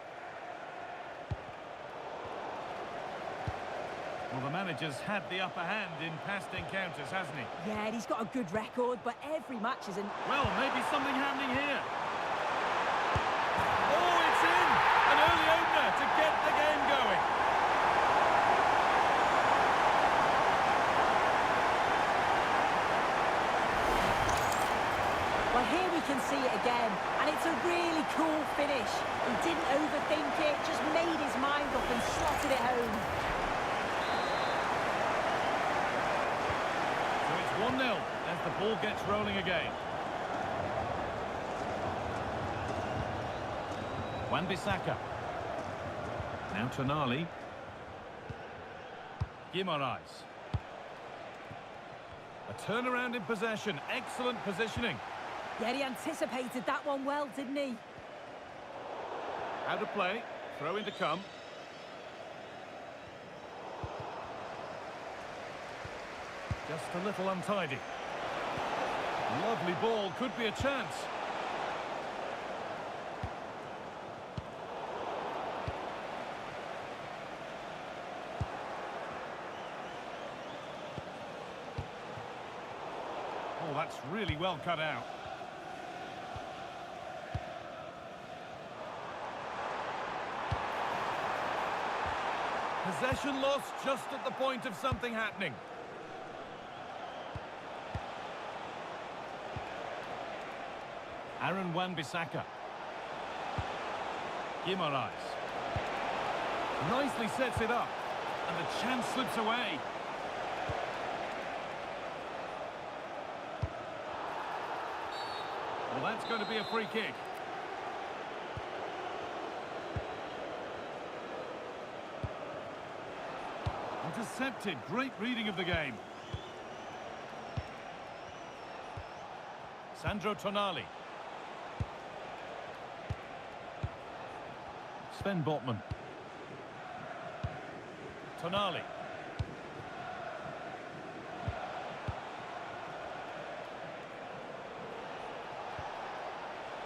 Well, the manager's had the upper hand in past encounters, hasn't he? Yeah, and he's got a good record, but every match isn't. Well, maybe something happening here. Oh, it's in! An early opener to get the game going. Well, here we can see it again, and it's a really cool finish. He didn't overthink it, just made his mind up and slotted it home. So it's 1-0 as the ball gets rolling again. Wan-Bissaka. Now Tonali. Guimaraes. A turnaround in possession. Excellent positioning. Yeah, he anticipated that one well, didn't he? Out of play. Throw in to come. Just a little untidy. Lovely ball. Could be a chance. Oh, that's really well cut out. Possession lost just at the point of something happening. Aaron Wan-Bissaka. Guimaraes. Nicely sets it up. And the chance slips away. Well, that's going to be a free kick. Intercepted. Great reading of the game. Sandro Tonali. Sven Botman. Tonali.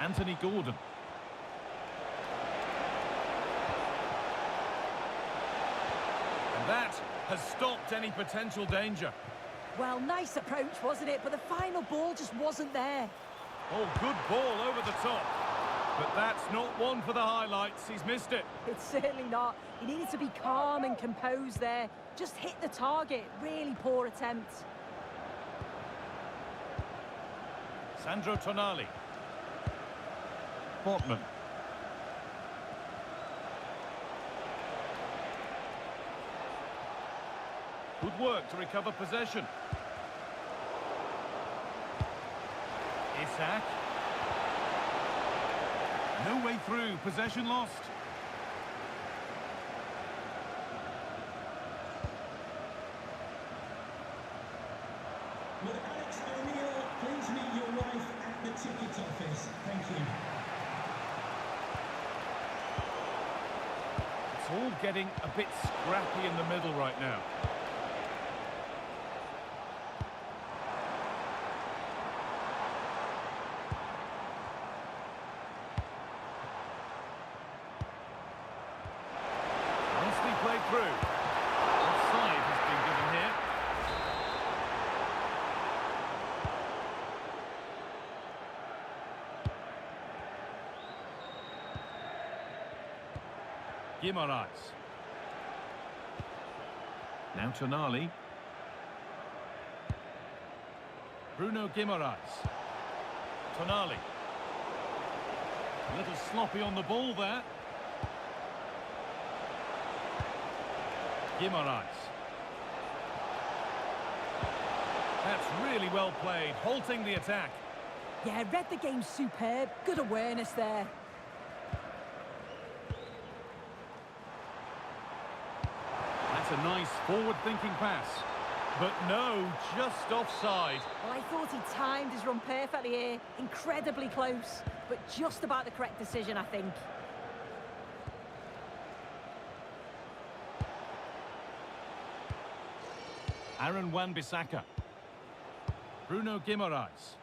Anthony Gordon. And that has stopped any potential danger. Well, nice approach, wasn't it? But the final ball just wasn't there. Oh, good ball over the top. But that's not one for the highlights. He's missed it. It's certainly not. He needed to be calm and composed there. Just hit the target. Really poor attempt. Sandro Tonali. Botman. Good work to recover possession. Isak. No way through. Possession lost. Would Alex O'Neill please meet your wife at the ticket office? Thank you. It's all getting a bit scrappy in the middle right now. Nicely played through. Offside has been given here. Guimaraes. Now Tonali. Bruno Guimaraes. Tonali. A little sloppy on the ball there. Guimaraes. That's really well played, halting the attack. Yeah, read the game superb. Good awareness there. That's a nice forward-thinking pass. But no, just offside. Well, I thought he timed his run perfectly here. Incredibly close, but just about the correct decision, I think. Aaron Wan-Bissaka. Bruno Guimaraes.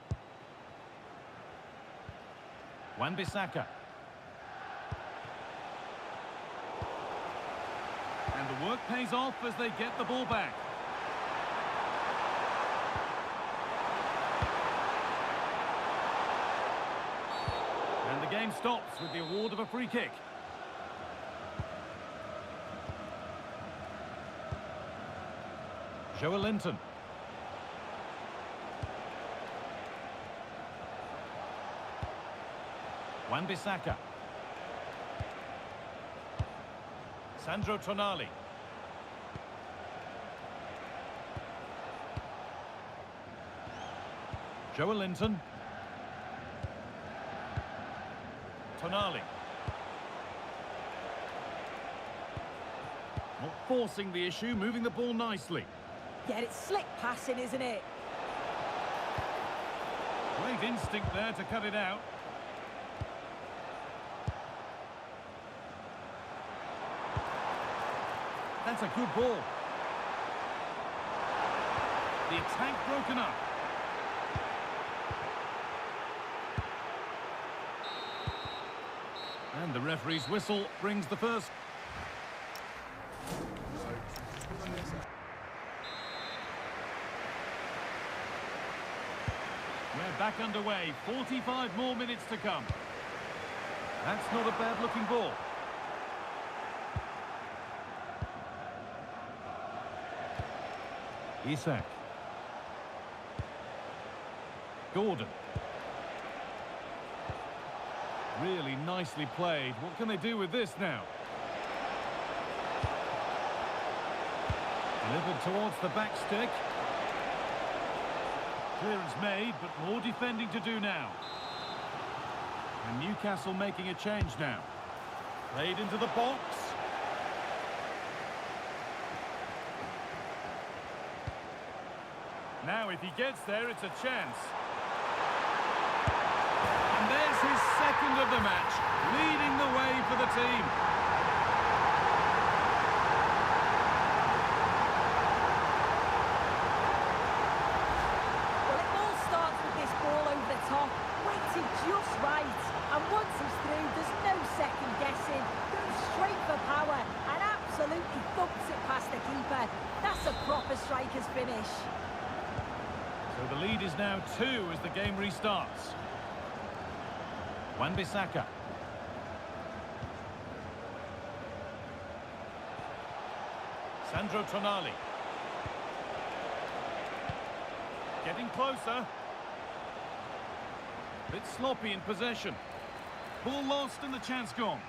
Wan-Bissaka. And the work pays off as they get the ball back. And the game stops with the award of a free kick. Joelinton. Wan-Bissaka. Sandro Tonali. Joelinton. Tonali. Not forcing the issue, moving the ball nicely. Yeah, it's slick passing, isn't it? Great instinct there to cut it out. That's a good ball. The attack broken up. And the referee's whistle brings the first. We're back underway. 45 more minutes to come. That's not a bad-looking ball. Isak. Gordon. Really nicely played. What can they do with this now? Delivered towards the back stick. Clearance made, but more defending to do now. And Newcastle making a change now. Played into the box. Now, if he gets there, it's a chance. And there's his second of the match. leading the way for the team. Well, it all starts with this ball over the top, weighted just right. And once he's through, there's no second guessing. Goes straight for power and absolutely thumps it past the keeper. That's a proper striker's finish. So the lead is now 2 as the game restarts. Wan-Bissaka. Sandro Tonali. Getting closer. Bit sloppy in possession. Ball lost and the chance gone.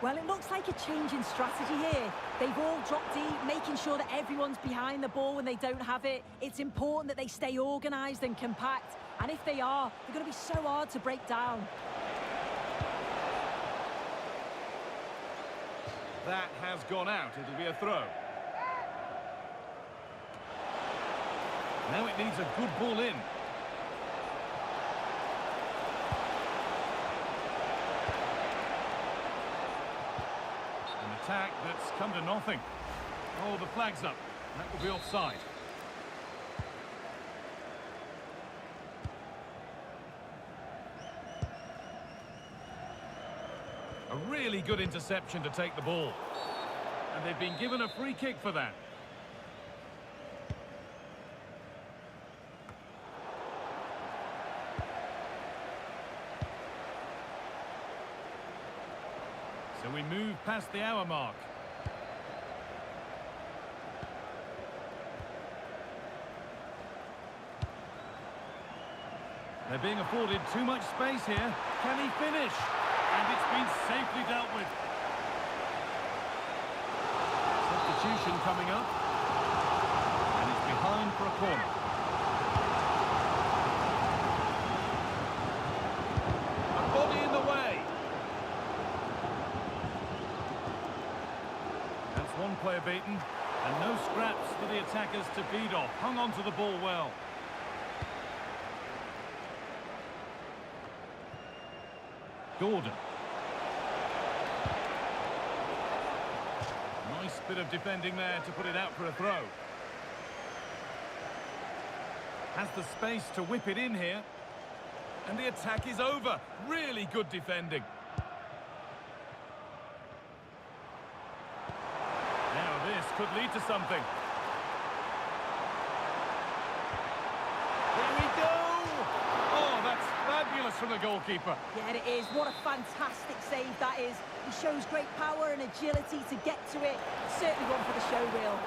Well, it looks like a change in strategy here. They've all dropped deep, making sure that everyone's behind the ball when they don't have it. It's important that they stay organised and compact. And if they are, they're going to be so hard to break down. That has gone out. It'll be a throw. Now it needs a good ball in. An attack that's come to nothing. Oh, the flag's up. That will be offside. A really good interception to take the ball. And they've been given a free kick for that. So we move past the hour mark. They're being afforded too much space here. Can he finish? And it's been safely dealt with. Substitution coming up. And it's behind for a corner. A body in the way. That's one player beaten. And no scraps for the attackers to feed off. Hung on to the ball well. Gordon. Nice bit of defending there to put it out for a throw. Has the space to whip it in here. And the attack is over. Really good defending. Now this could lead to something. Here we go! Oh, that's fabulous from the goalkeeper. Yeah, it is. What a fantastic save that is. He shows great power and agility to get to it. Certainly one for the show reel.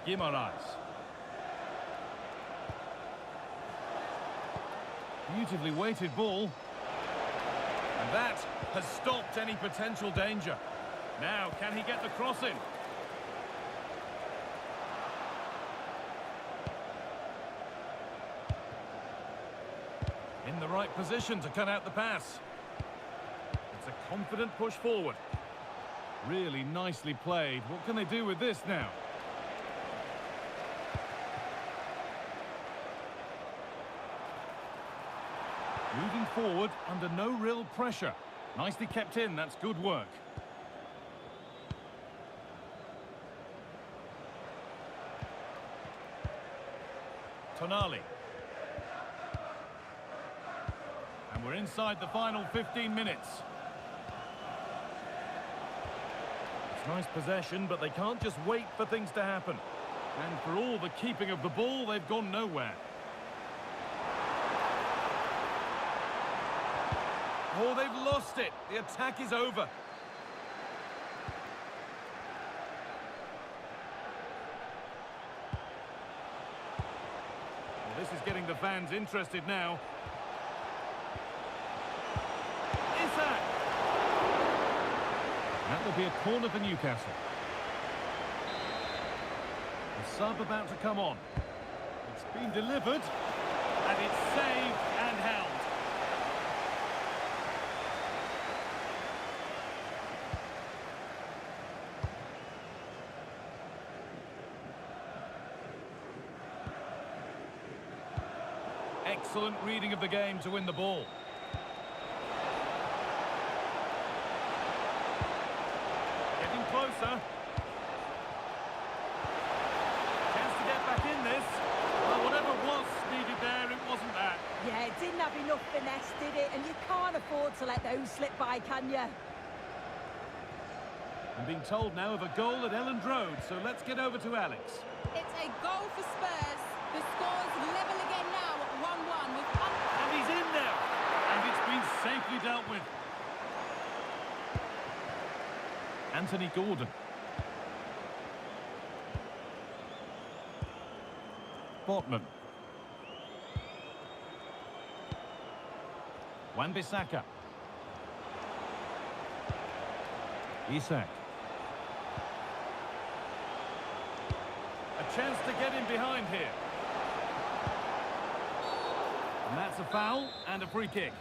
Guimaraes. Beautifully weighted ball. And that has stopped any potential danger. Now, can he get the cross in? In the right position to cut out the pass. It's a confident push forward. Really nicely played. What can they do with this now? Moving forward under no real pressure. Nicely kept in, that's good work. Tonali. And we're inside the final 15 minutes. It's nice possession, but they can't just wait for things to happen. And for all the keeping of the ball, they've gone nowhere. Oh, they've lost it. The attack is over. Well, this is getting the fans interested now. Isak! That will be a corner for Newcastle. The sub about to come on. It's been delivered. And it's saved and held. excellent reading of the game to win the ball. Getting closer. Chance to get back in this. Well, whatever was needed there, it wasn't that. Yeah, it didn't have enough finesse, did it? And you can't afford to let those slip by, can you? I'm being told now of a goal at Elland Road, so let's get over to Alex. It's a goal for Spurs. The score's level again now at 1-1 with... And he's in there! And it's been safely dealt with. Anthony Gordon. Botman. Wan-Bissaka. Isak. A chance to get in behind here. And that's a foul and a free kick.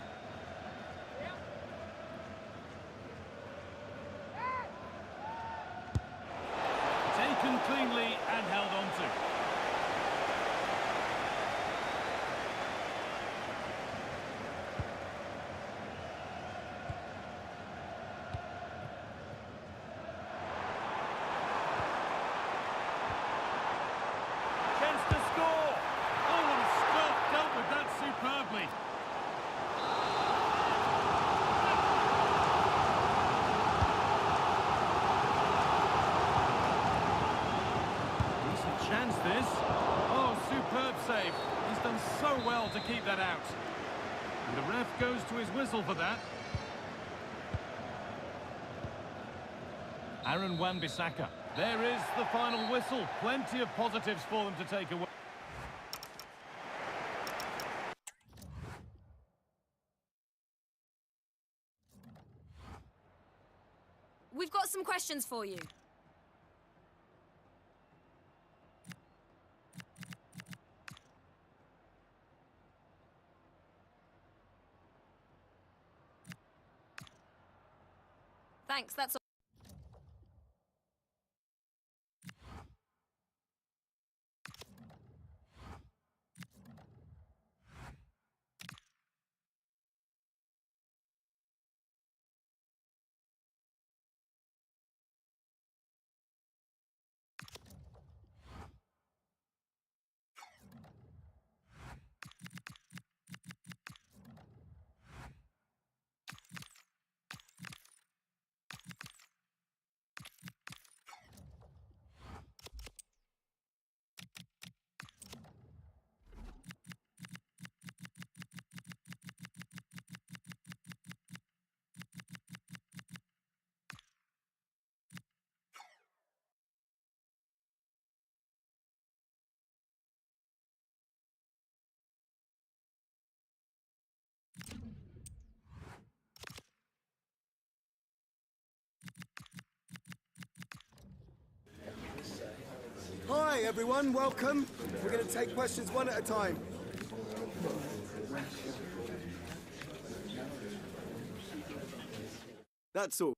Taken cleanly and held on to. Chance to score! Oh, and Scott dealt with that superbly. Decent chance this. Oh, superb save. He's done so well to keep that out. And the ref goes to his whistle for that. Aaron Wan-Bissaka. There is the final whistle. Plenty of positives for them to take away. We've got some questions for you. Thanks, that's all. Hi everyone, welcome. We're going to take questions one at a time. That's all.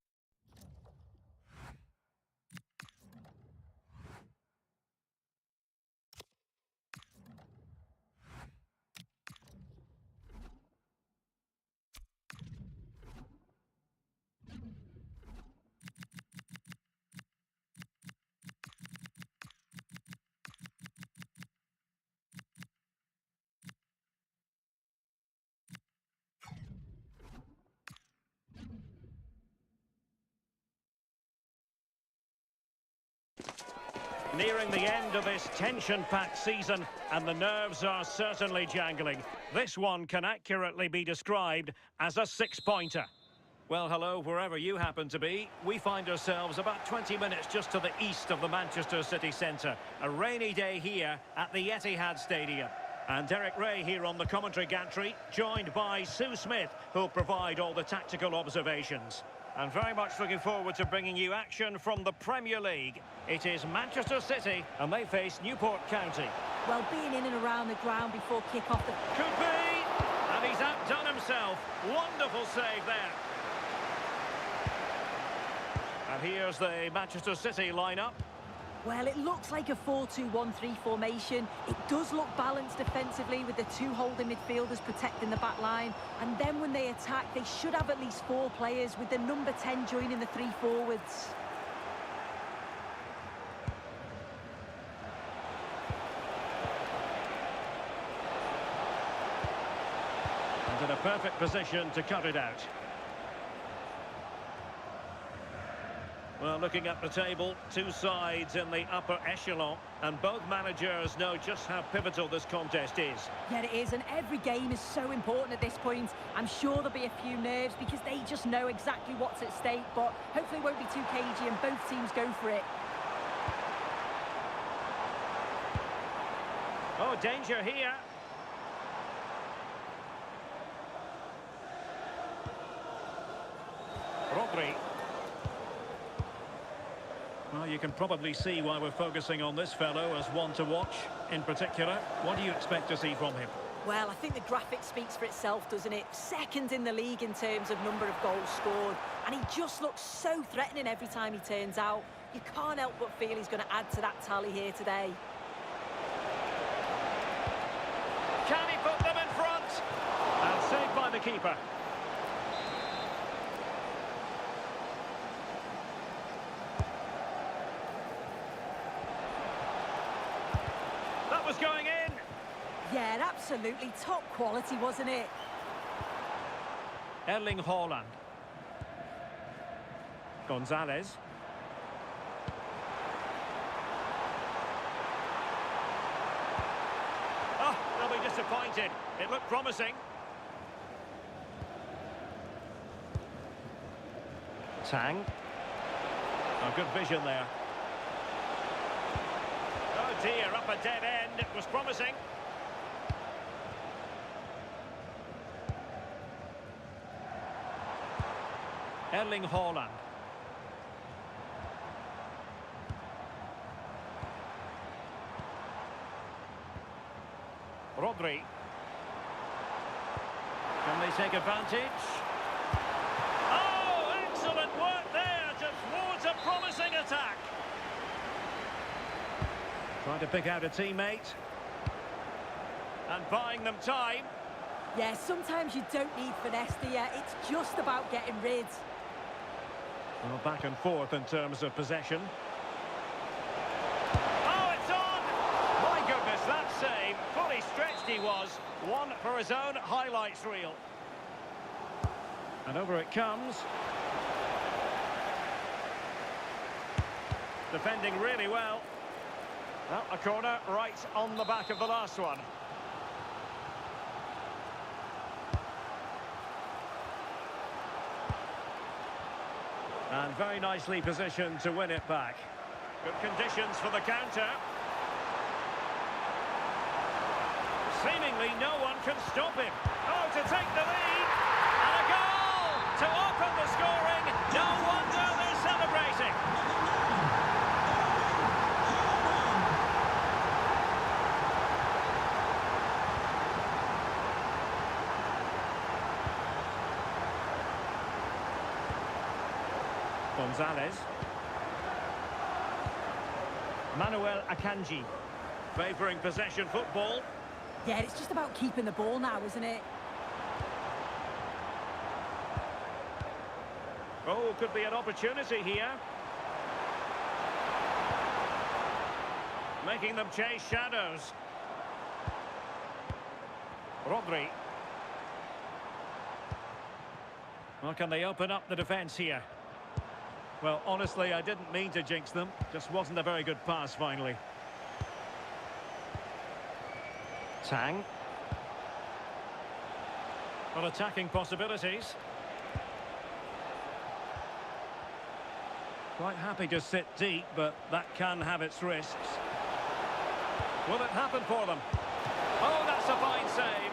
Nearing the end of this tension-packed season, and the nerves are certainly jangling. This one can accurately be described as a six-pointer. Well, hello, wherever you happen to be. We find ourselves about 20 minutes just to the east of the Manchester city centre. A rainy day here at the Etihad Stadium. And Derek Ray here on the commentary gantry, joined by Sue Smith, who'll provide all the tactical observations. And very much looking forward to bringing you action from the Premier League. It is Manchester City, and they face Newport County. Well, being in and around the ground before kick-off... Could be! And he's outdone himself. Wonderful save there. And here's the Manchester City lineup. Well, it looks like a 4-2-1-3 formation. It does look balanced defensively with the two holding midfielders protecting the back line. And then when they attack, they should have at least 4 players with the number 10 joining the 3 forwards. And in a perfect position to cut it out. Well, looking at the table, 2 sides in the upper echelon, and both managers know just how pivotal this contest is. Yeah, it is, and every game is so important at this point. I'm sure there'll be a few nerves because they just know exactly what's at stake, but hopefully it won't be too cagey and both teams go for it. Oh, danger here. Rodri. Well, you can probably see why we're focusing on this fellow as one to watch. In particular, what do you expect to see from him? Well, I think the graphic speaks for itself, doesn't it? Second in the league in terms of number of goals scored. And he just looks so threatening every time he turns out. You can't help but feel he's going to add to that tally here today. Can he put them in front? And saved by the keeper. That was going in. Yeah, absolutely top quality, wasn't it? Erling Haaland. Gonzalez. Oh, they'll be disappointed. It looked promising. Tang. Oh, good vision there. Oh dear, up a dead end. It was promising. Erling Haaland. Rodri. Can they take advantage? Oh, excellent work there towards a promising attack. Trying to pick out a teammate. And buying them time. Yeah, sometimes you don't need finesse, do you? It's just about getting rid. Well, back and forth in terms of possession. Oh, it's on! My goodness, that save. Fully stretched he was. One for his own highlights reel. And over it comes. Defending really well. Well, a corner right on the back of the last one. And very nicely positioned to win it back. Good conditions for the counter. Seemingly no one can stop him. Oh, to take the lead. And a goal to open the scoring. No wonder they're celebrating. Gonzalez. Manuel Akanji. Favouring possession football. Yeah, it's just about keeping the ball now, isn't it? Oh, could be an opportunity here. Making them chase shadows. Rodri. Well, can they open up the defence here? Well, honestly, I didn't mean to jinx them. Just wasn't a very good pass, finally. Tang. Well, attacking possibilities. Quite happy to sit deep, but that can have its risks. Will it happen for them? Oh, that's a fine save.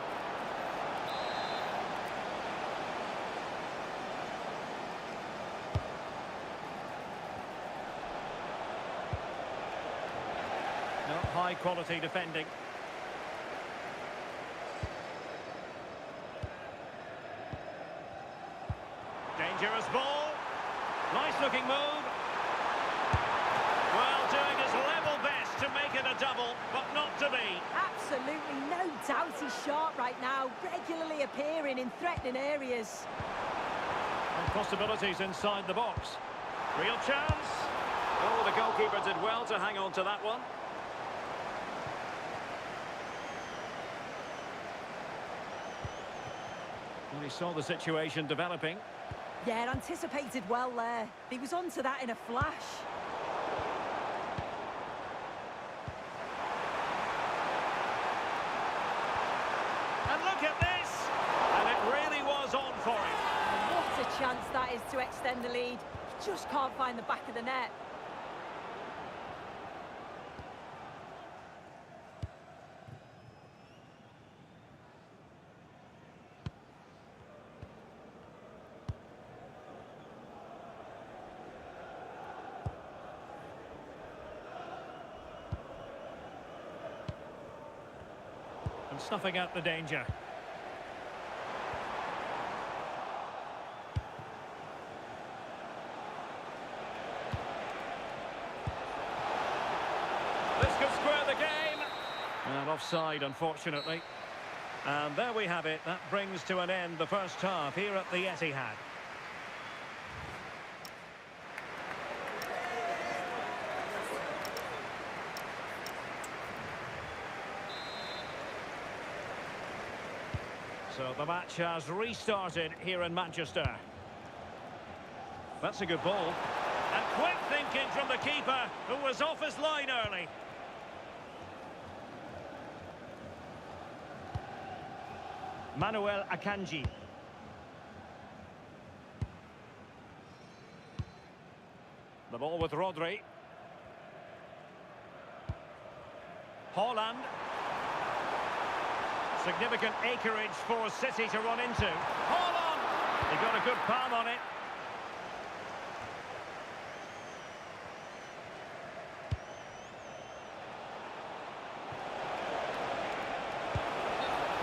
No, high quality defending. Dangerous ball. Nice looking move. Well, doing his to make it a double, but not to be. Absolutely no doubt he's sharp right now, regularly appearing in threatening areas. And possibilities inside the box. Real chance. Oh, the goalkeeper did well to hang on to that one. And he saw the situation developing. Yeah, anticipated well there. He was onto that in a flash. And look at this! And it really was on for him. What a chance that is to extend the lead. He just can't find the back of the net. And snuffing out the danger. This could square the game. And offside, unfortunately. And there we have it. That brings to an end the first half here at the Etihad. So the match has restarted here in Manchester. That's a good ball. And quick thinking from the keeper, who was off his line early. Manuel Akanji. The ball with Rodri. Haaland. Significant acreage for City to run into. Haaland! He got a good palm on it.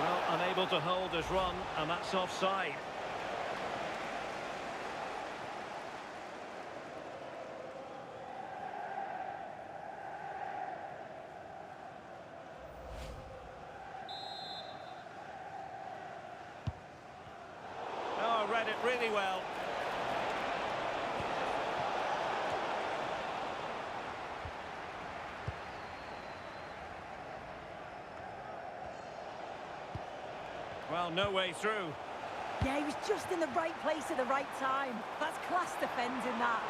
Well, unable to hold his run, and that's offside. Oh, read it really well. Well, no way through. Yeah, he was just in the right place at the right time. That's class defending, that.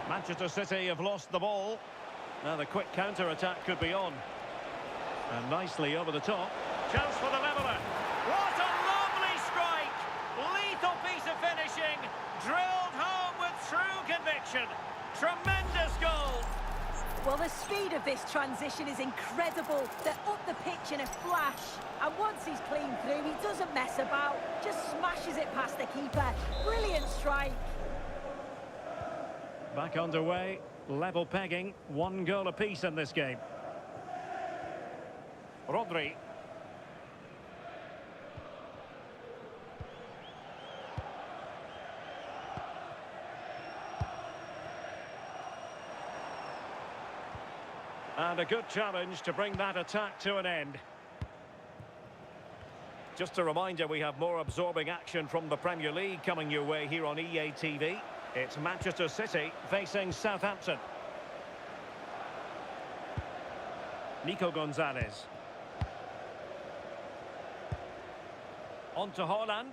Manchester City have lost the ball. Now the quick counter-attack could be on. And nicely over the top. Chance for the leveller. What a lovely strike! Lethal piece of finishing. Drilled home with true conviction. Tremendous goal. Well, the speed of this transition is incredible. They're up the pitch in a flash. And once he's clean through, he doesn't mess about. Just smashes it past the keeper. Brilliant strike. Back underway. Level pegging. 1 goal apiece in this game. Rodri. And a good challenge to bring that attack to an end. Just a reminder, we have more absorbing action from the Premier League coming your way here on EA TV. It's Manchester City facing Southampton. Nico Gonzalez. On to Haaland.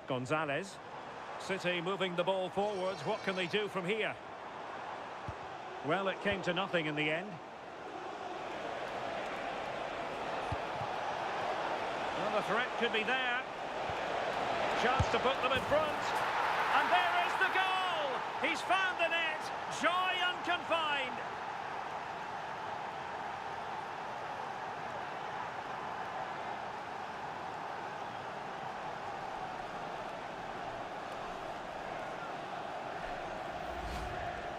Gonzalez. City moving the ball forwards. What can they do from here? Well, it came to nothing in the end. Well, the threat could be there. Chance to put them in front. And there is the goal! He's found the net. Joy unconfined.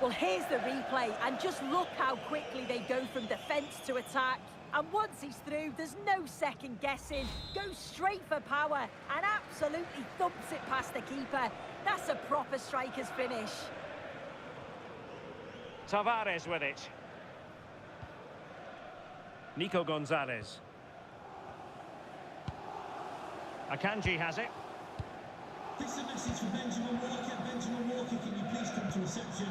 Well, here's the replay, and just look how quickly they go from defence to attack. And once he's through, there's no second guessing. Goes straight for power and absolutely thumps it past the keeper. That's a proper striker's finish. Tavares with it. Nico Gonzalez. Akanji has it. This is a message for Benjamin Walker. Benjamin Walker, can you please come to reception?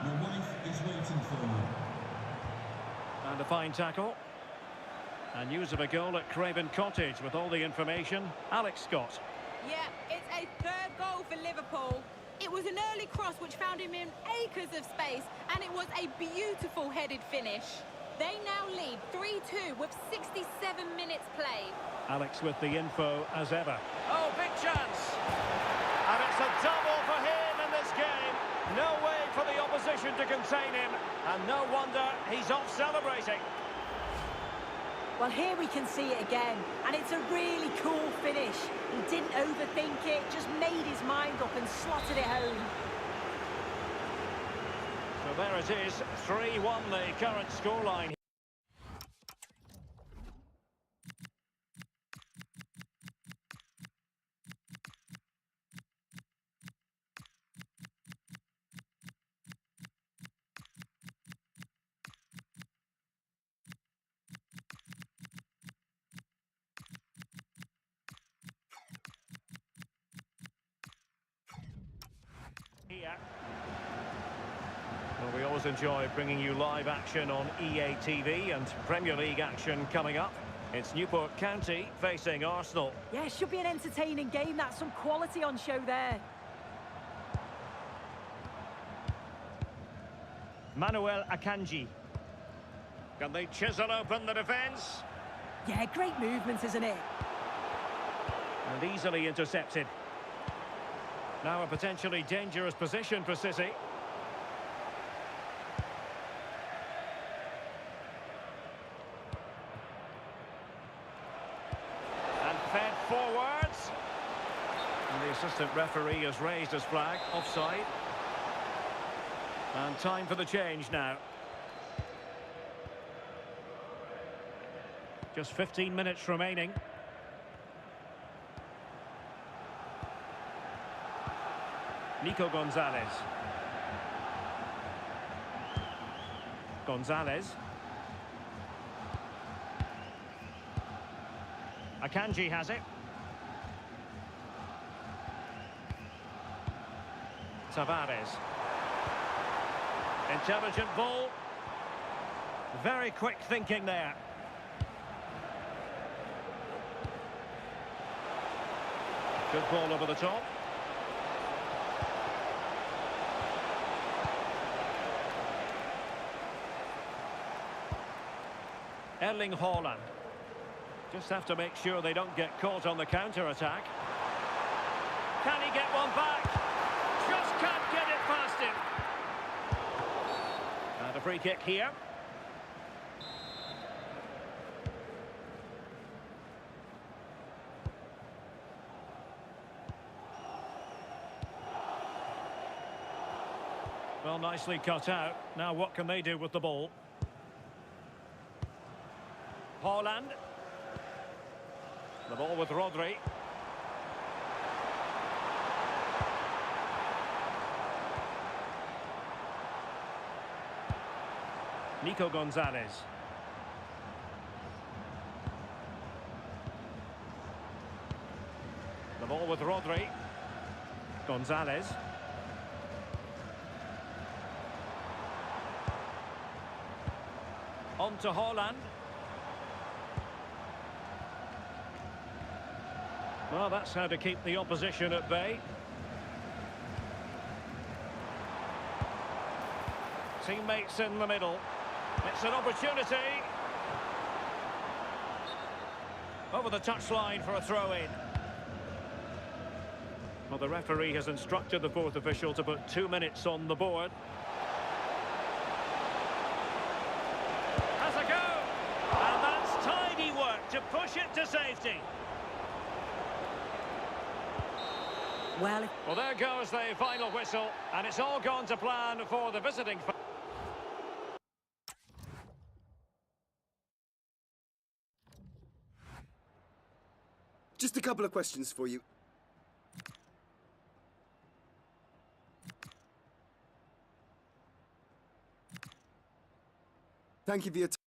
Your wife is waiting for you. And a fine tackle. And news of a goal at Craven Cottage with all the information. Alex Scott. Yeah, it's a third goal for Liverpool. It was an early cross which found him in acres of space, and it was a beautiful headed finish. They now lead 3-2 with 67 minutes played. Alex with the info as ever. Oh, big chance! And it's a double for him in this game. No way for the opposition to contain him. And no wonder he's off celebrating. Well, here we can see it again, and it's a really cool finish. He didn't overthink it, just made his mind up and slotted it home. So there it is, 3-1 the current scoreline. Here. Well, we always enjoy bringing you live action on EA TV and Premier League action coming up. It's Newport County facing Arsenal. Yeah, it should be an entertaining game. That's some quality on show there. Manuel Akanji. Can they chisel open the defence? Yeah, great movement, isn't it? And easily intercepted. Now a potentially dangerous position for City. And fed forwards. And the assistant referee has raised his flag, offside. And time for the change now. Just 15 minutes remaining. Nico Gonzalez. Gonzalez. Akanji has it. Tavares. Intelligent ball. Very quick thinking there. Good ball over the top. Erling Haaland. Just have to make sure they don't get caught on the counter-attack. Can he get one back? Just can't get it past him. And a free kick here. Well, nicely cut out. Now what can they do with the ball? Haaland. The ball with Rodri. Nico Gonzalez. The ball with Rodri. Gonzalez. On to Haaland. Well, that's how to keep the opposition at bay. Teammates in the middle. It's an opportunity. Over the touchline for a throw-in. Well, the referee has instructed the fourth official to put 2 minutes on the board. Has a go! And that's tidy work to push it to safety. Well, there goes the final whistle, and it's all gone to plan for the visiting fans. Just a couple of questions for you. Thank you for your time.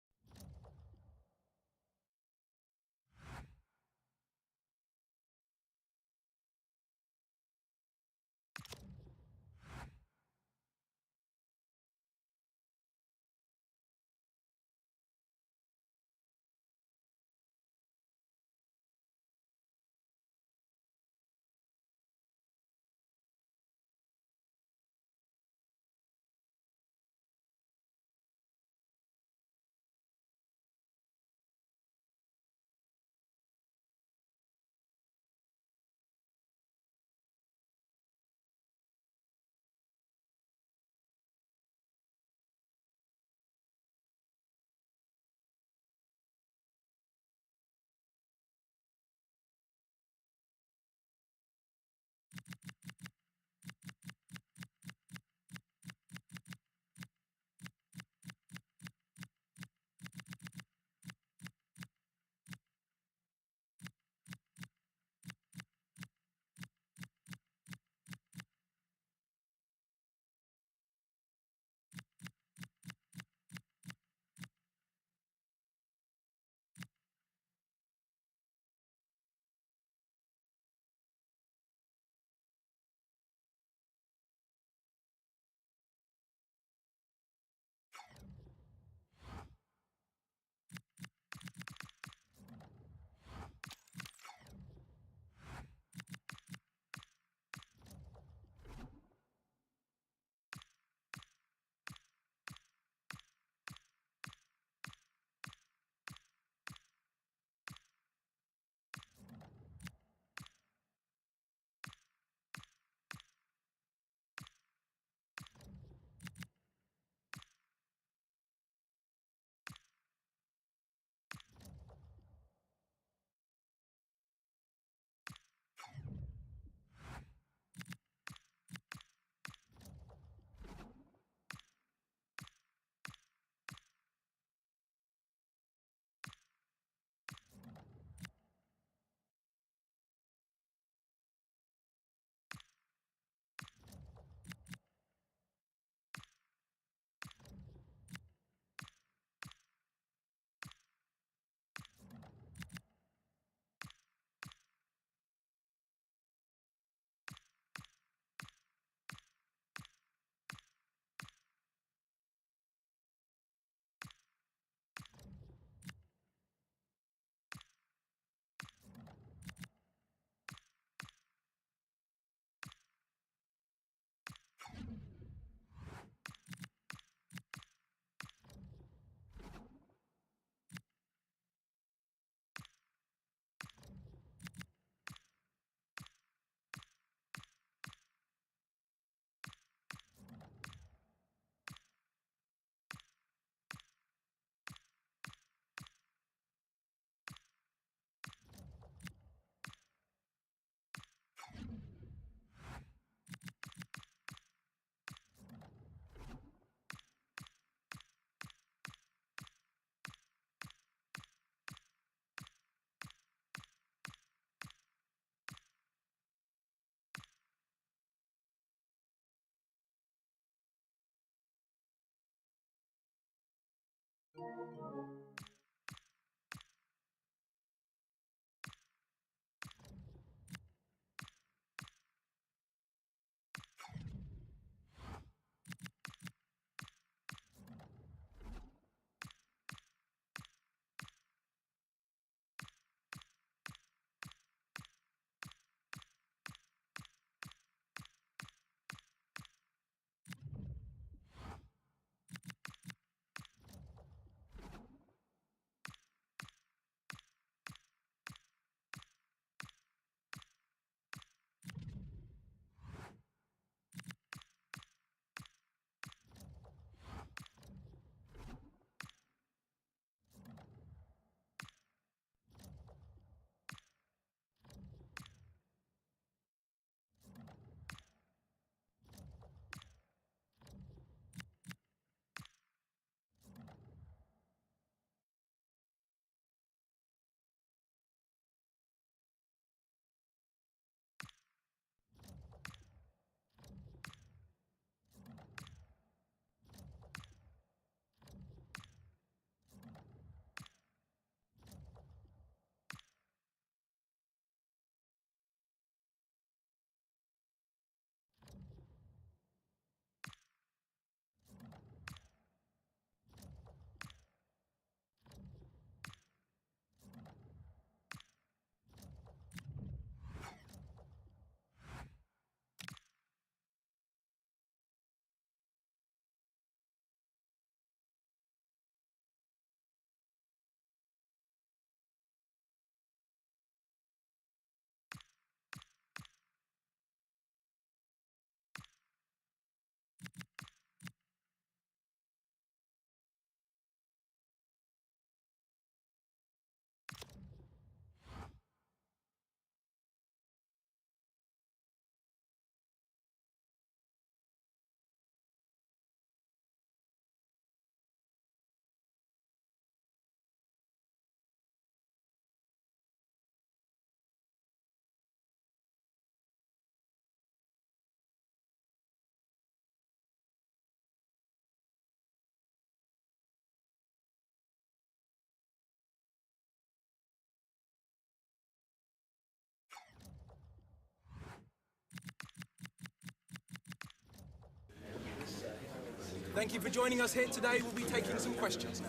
Thank you for joining us here today. We'll be taking some questions now.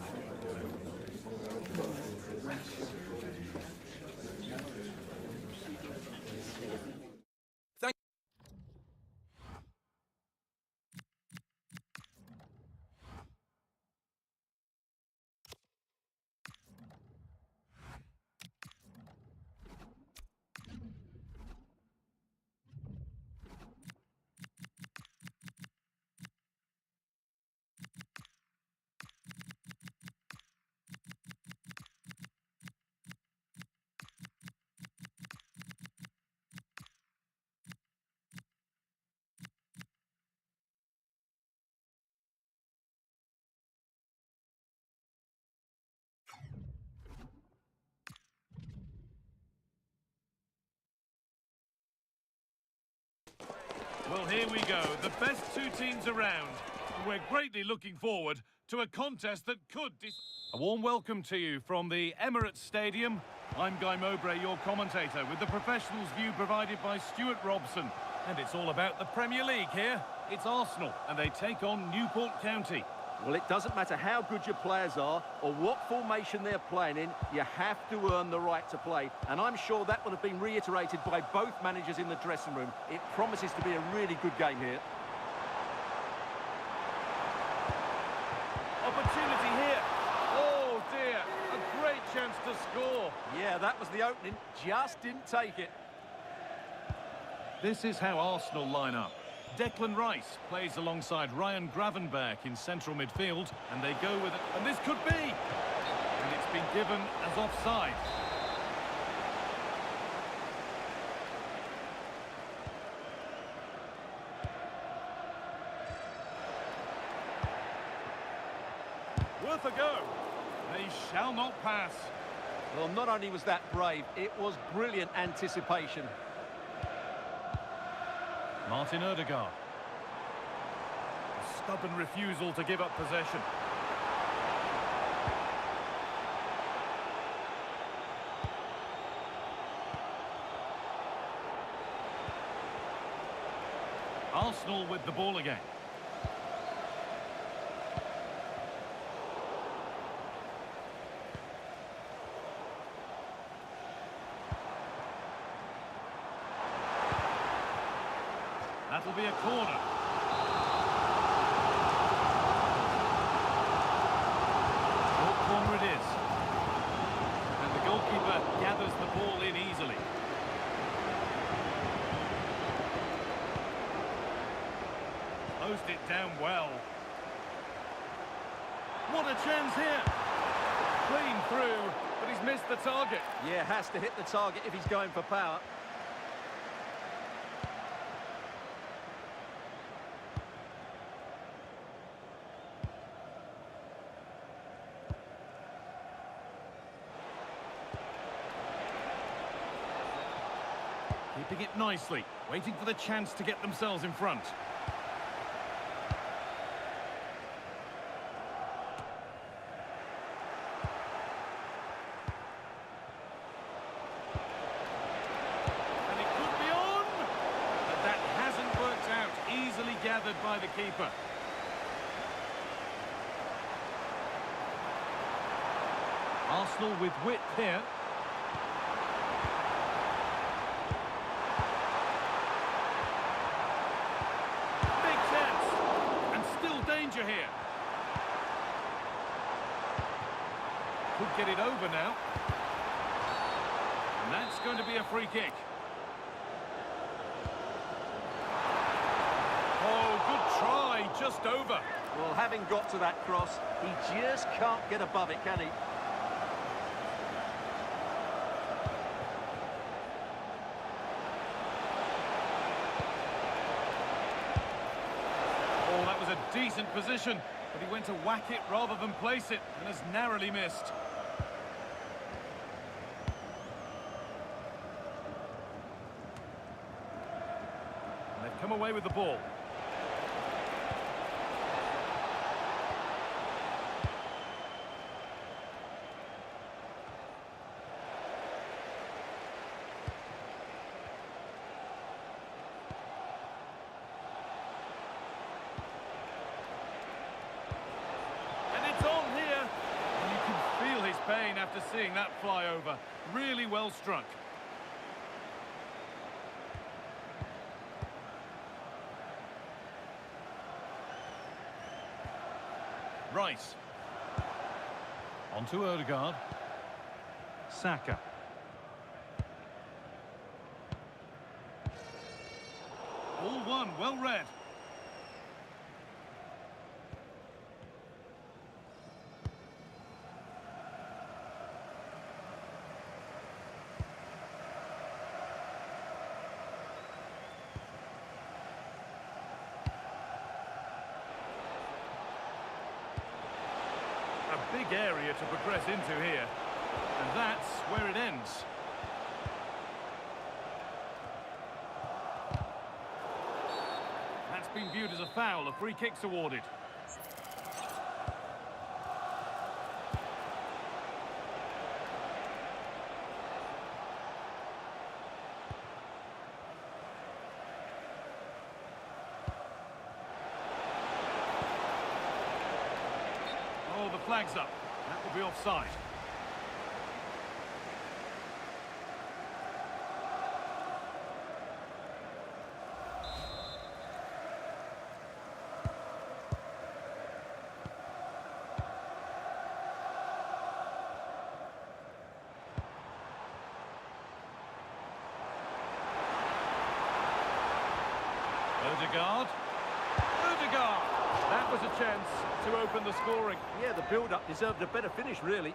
Well, here we go. The best two teams around. And we're greatly looking forward to a contest that could... A warm welcome to you from the Emirates Stadium. I'm Guy Mowbray, your commentator, with the professionals' view provided by Stuart Robson. And it's all about the Premier League here. It's Arsenal, and they take on Newport County. Well, it doesn't matter how good your players are or what formation they're playing in, you have to earn the right to play. And I'm sure that would have been reiterated by both managers in the dressing room. It promises to be a really good game here. Opportunity here. Oh, dear. A great chance to score. Yeah, that was the opening. Just didn't take it. This is how Arsenal line up. Declan Rice plays alongside Ryan Gravenberch in central midfield, and they go with it. And this could be! And it's been given as offside. Worth a go. They shall not pass. Well, not only was that brave, it was brilliant anticipation. Martin Odegaard. A stubborn refusal to give up possession. Arsenal with the ball again. That'll be a corner. Short corner it is. And the goalkeeper gathers the ball in easily. Closed it down well. What a chance here. Clean through, but he's missed the target. Yeah, has to hit the target if he's going for power. Keeping it nicely, waiting for the chance to get themselves in front. And it could be on! But that hasn't worked out. Easily gathered by the keeper. Arsenal with width here. Here. Could get it over now. And that's going to be a free kick. Oh, good try, just over. Well, having got to that cross, he just can't get above it, can he? Decent position, but he went to whack it rather than place it and has narrowly missed. And they've come away with the ball. after seeing that fly over. Really well struck. Rice. On to Odegaard. Saka. All one, well read. A big area to progress into here. And that's where it ends. That's been viewed as a foul. A free kick's awarded. Oh, the flag's up. That will be offside. Odegaard. Odegaard! That was a chance to open the scoring. Yeah, the build-up deserved a better finish, really.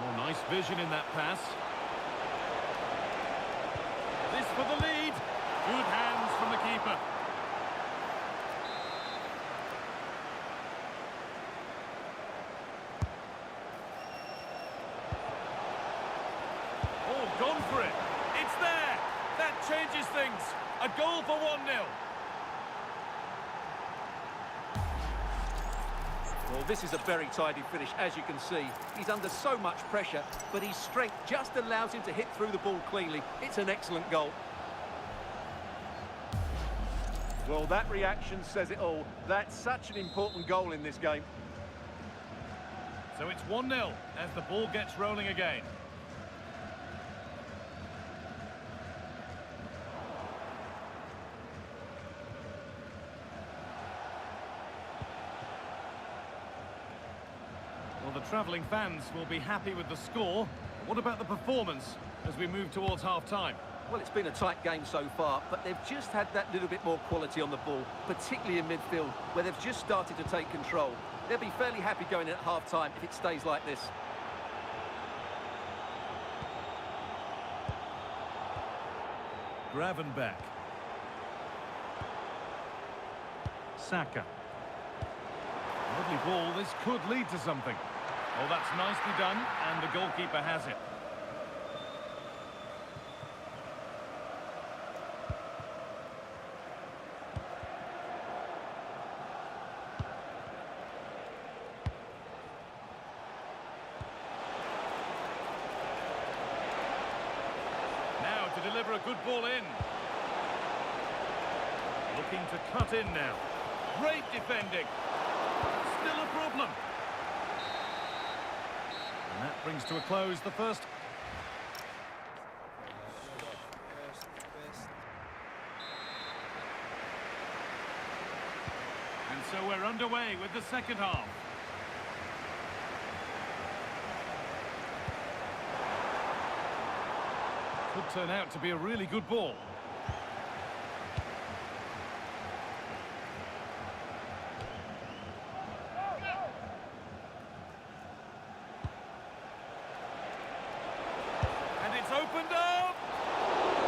Oh, nice vision in that pass. This for the lead. Good hands from the keeper. Oh, gone for it. It's there. That changes things. A goal for 1-0. Well, this is a very tidy finish, as you can see. He's under so much pressure, but his strength just allows him to hit through the ball cleanly. It's an excellent goal. Well, that reaction says it all. That's such an important goal in this game. So it's 1-0 as the ball gets rolling again. Well, the travelling fans will be happy with the score. What about the performance as we move towards half-time? Well, it's been a tight game so far, but they've just had that little bit more quality on the ball, particularly in midfield, where they've just started to take control. They'll be fairly happy going in at half-time if it stays like this. Gravenberch. Saka. Lovely ball. This could lead to something. Oh, that's nicely done, and the goalkeeper has it. Now to deliver a good ball in. Looking to cut in now. Great defending. Still a problem. And that brings to a close the first. And so we're underway with the second half. Could turn out to be a really good ball. And it's opened up!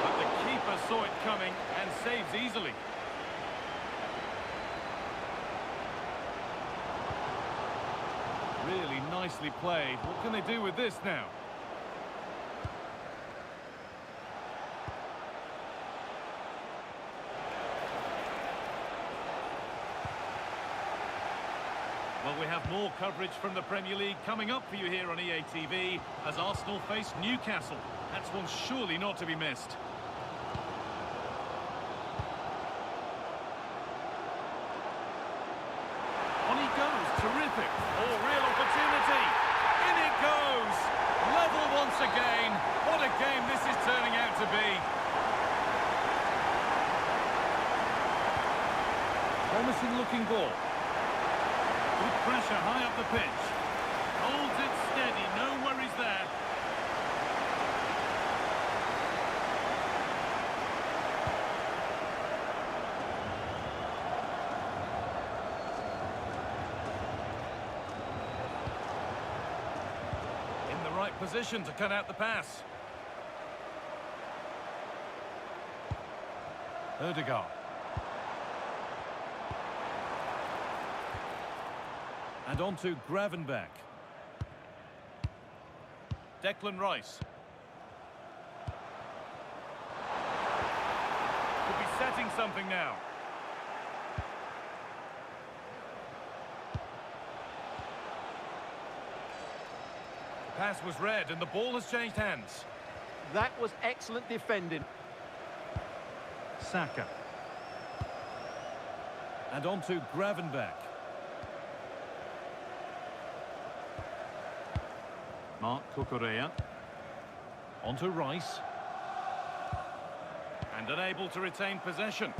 But the keeper saw it coming and saves easily. Really nicely played. What can they do with this now? Well, we have more coverage from the Premier League coming up for you here on EA TV as Arsenal face Newcastle. That's one surely not to be missed. again. What a game this is turning out to be. Promising looking ball. Good pressure high up the pitch. Holds it steady, no worries there. In the right position to cut out the pass. Ødegaard. And on to Gravenberch. Declan Rice. Could be setting something now. The pass was read and the ball has changed hands. That was excellent defending. Saka. And on to Gravenberch. Mark Cucurella. On to Rice. And unable to retain possession.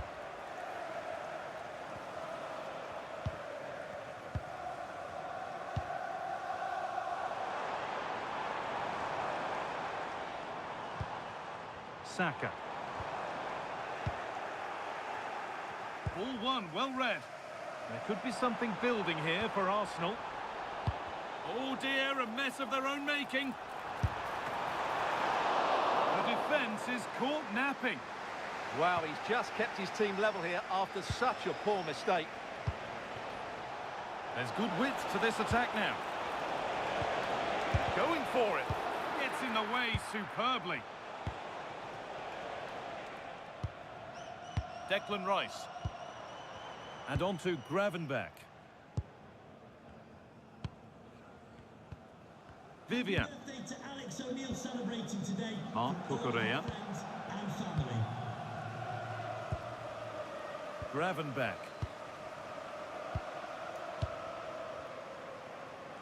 Saka. Ball one, well read. There could be something building here for Arsenal. Oh dear, a mess of their own making. The defence is caught napping. Wow, he's just kept his team level here after such a poor mistake. There's good width to this attack now. Going for it. Gets in the way superbly. Declan Rice. And on to Gravenberch. Vivian. Birthday to Alex O'Neill celebrating today. Mark Cucurella. Friends and family. Gravenberch.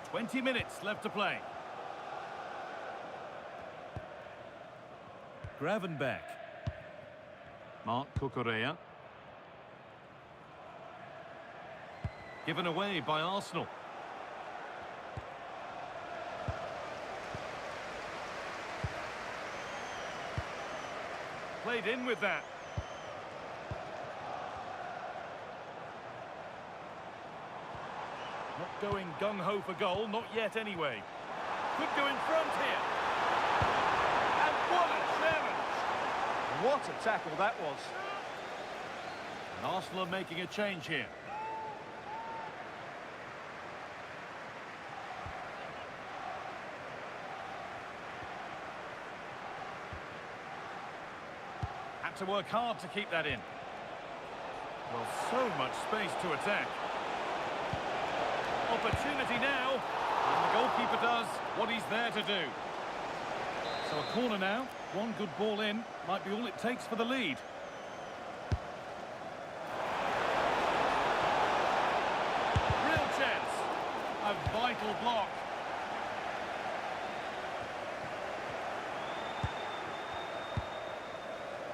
20 minutes left to play. Gravenberch. Mark Cucurella. Given away by Arsenal. Played in with that. Not going gung-ho for goal, not yet anyway. Could go in front here. And what a challenge! What a tackle that was. And Arsenal are making a change here. Had to work hard to keep that in. Well, so much space to attack. Opportunity now. And the goalkeeper does what he's there to do. So a corner now. One good ball in. Might be all it takes for the lead. Real chance. A vital block.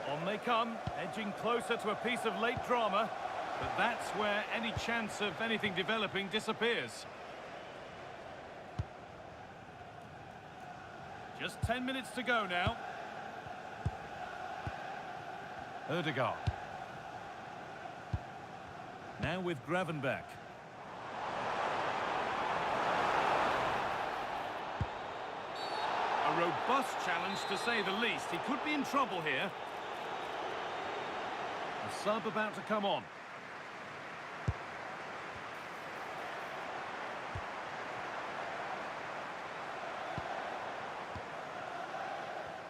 On they come, edging closer to a piece of late drama. But that's where any chance of anything developing disappears. Just 10 minutes to go now. Ødegaard. Now with Gravenberch. A robust challenge to say the least. He could be in trouble here. A sub about to come on.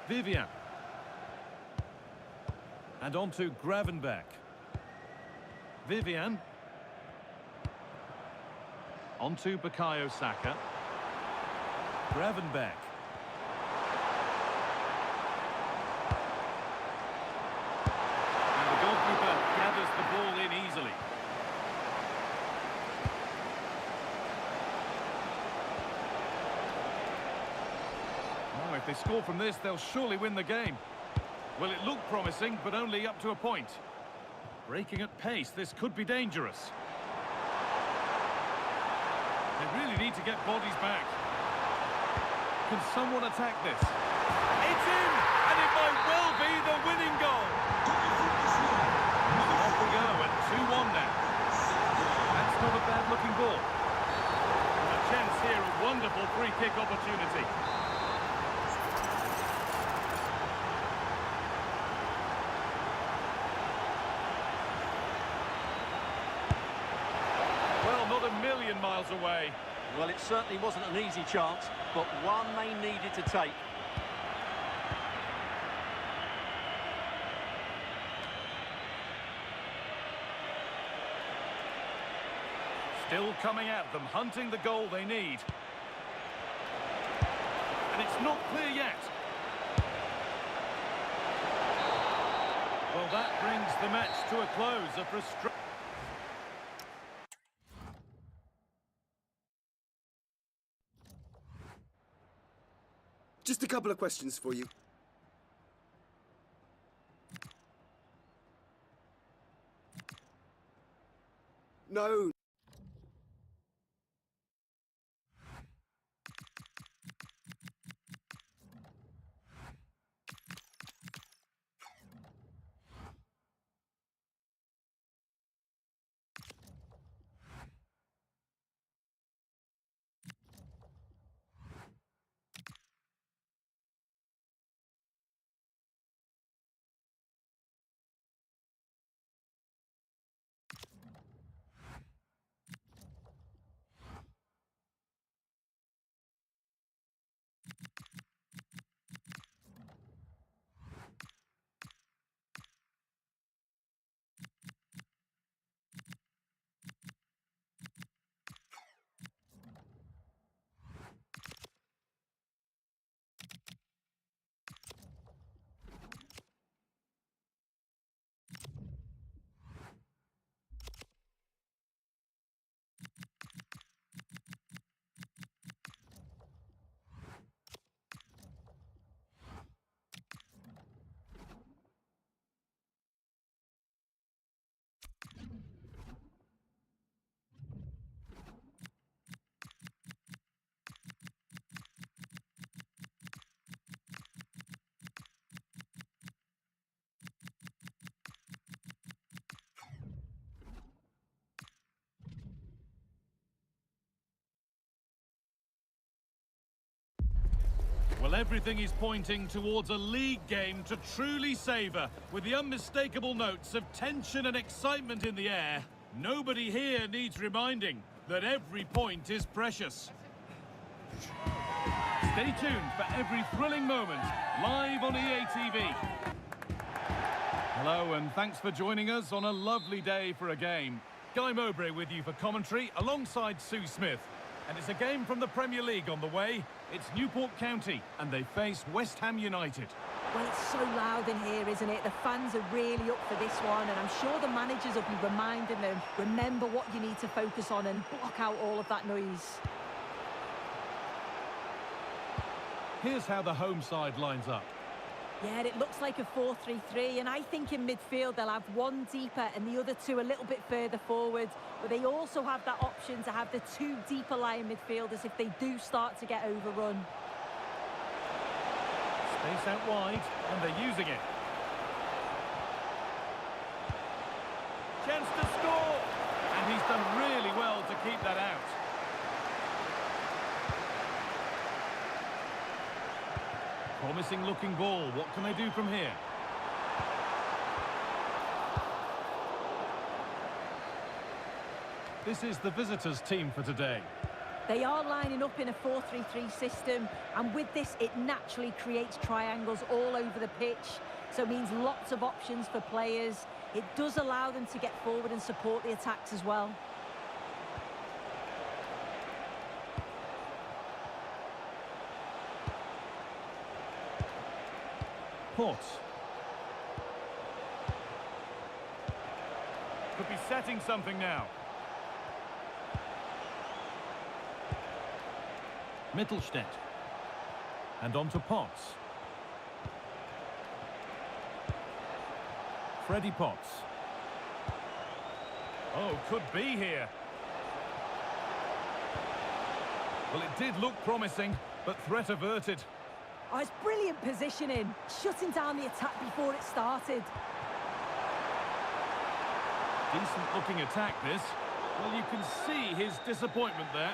Vivian. And on to Gravenberch. Vivian. On to Bukayo Saka. Gravenberch. And the goalkeeper gathers the ball in easily. If If they score from this, they'll surely win the game. Well, it looked promising, but only up to a point. Breaking at pace, this could be dangerous. They really need to get bodies back. Can someone attack this? It's in! And it might well be the winning goal! Off we go at 2-1 now. That's not a bad-looking ball. A chance here, a wonderful free-kick opportunity. Well, not a million miles away. Well, it certainly wasn't an easy chance, but one they needed to take. Still coming at them, hunting the goal they need. And it's not clear yet. Well, that brings the match to a close. A frustration. Just a couple of questions for you. No. Well, everything is pointing towards a league game to truly savour, with the unmistakable notes of tension and excitement in the air. Nobody here needs reminding that every point is precious. Stay tuned for every thrilling moment, live on EA TV. Hello, and thanks for joining us on a lovely day for a game. Guy Mowbray with you for commentary, alongside Sue Smith. And it's a game from the Premier League on the way. It's Newport County, and they face West Ham United. Well, it's so loud in here, isn't it? The fans are really up for this one, and I'm sure the managers will be reminding them, remember what you need to focus on and block out all of that noise. Here's how the home side lines up. Yeah, it looks like a 4-3-3, and I think in midfield they'll have one deeper and the other two a little bit further forward. But they also have that option to have the two deeper lying midfielders if they do start to get overrun. Space out wide, and they're using it. Chance to score! And he's done really well to keep that out. Promising looking ball. What can they do from here? This is the visitors' team for today. They are lining up in a 4-3-3 system, and with this it naturally creates triangles all over the pitch, so it means lots of options for players. It does allow them to get forward and support the attacks as well. Port. Could be setting something now. Mittelstädt. And on to Potts. Freddie Potts. Oh, could be here. Well, it did look promising, but threat averted. Oh, it's brilliant positioning, shutting down the attack before it started. Decent looking attack, this. Well, you can see his disappointment there.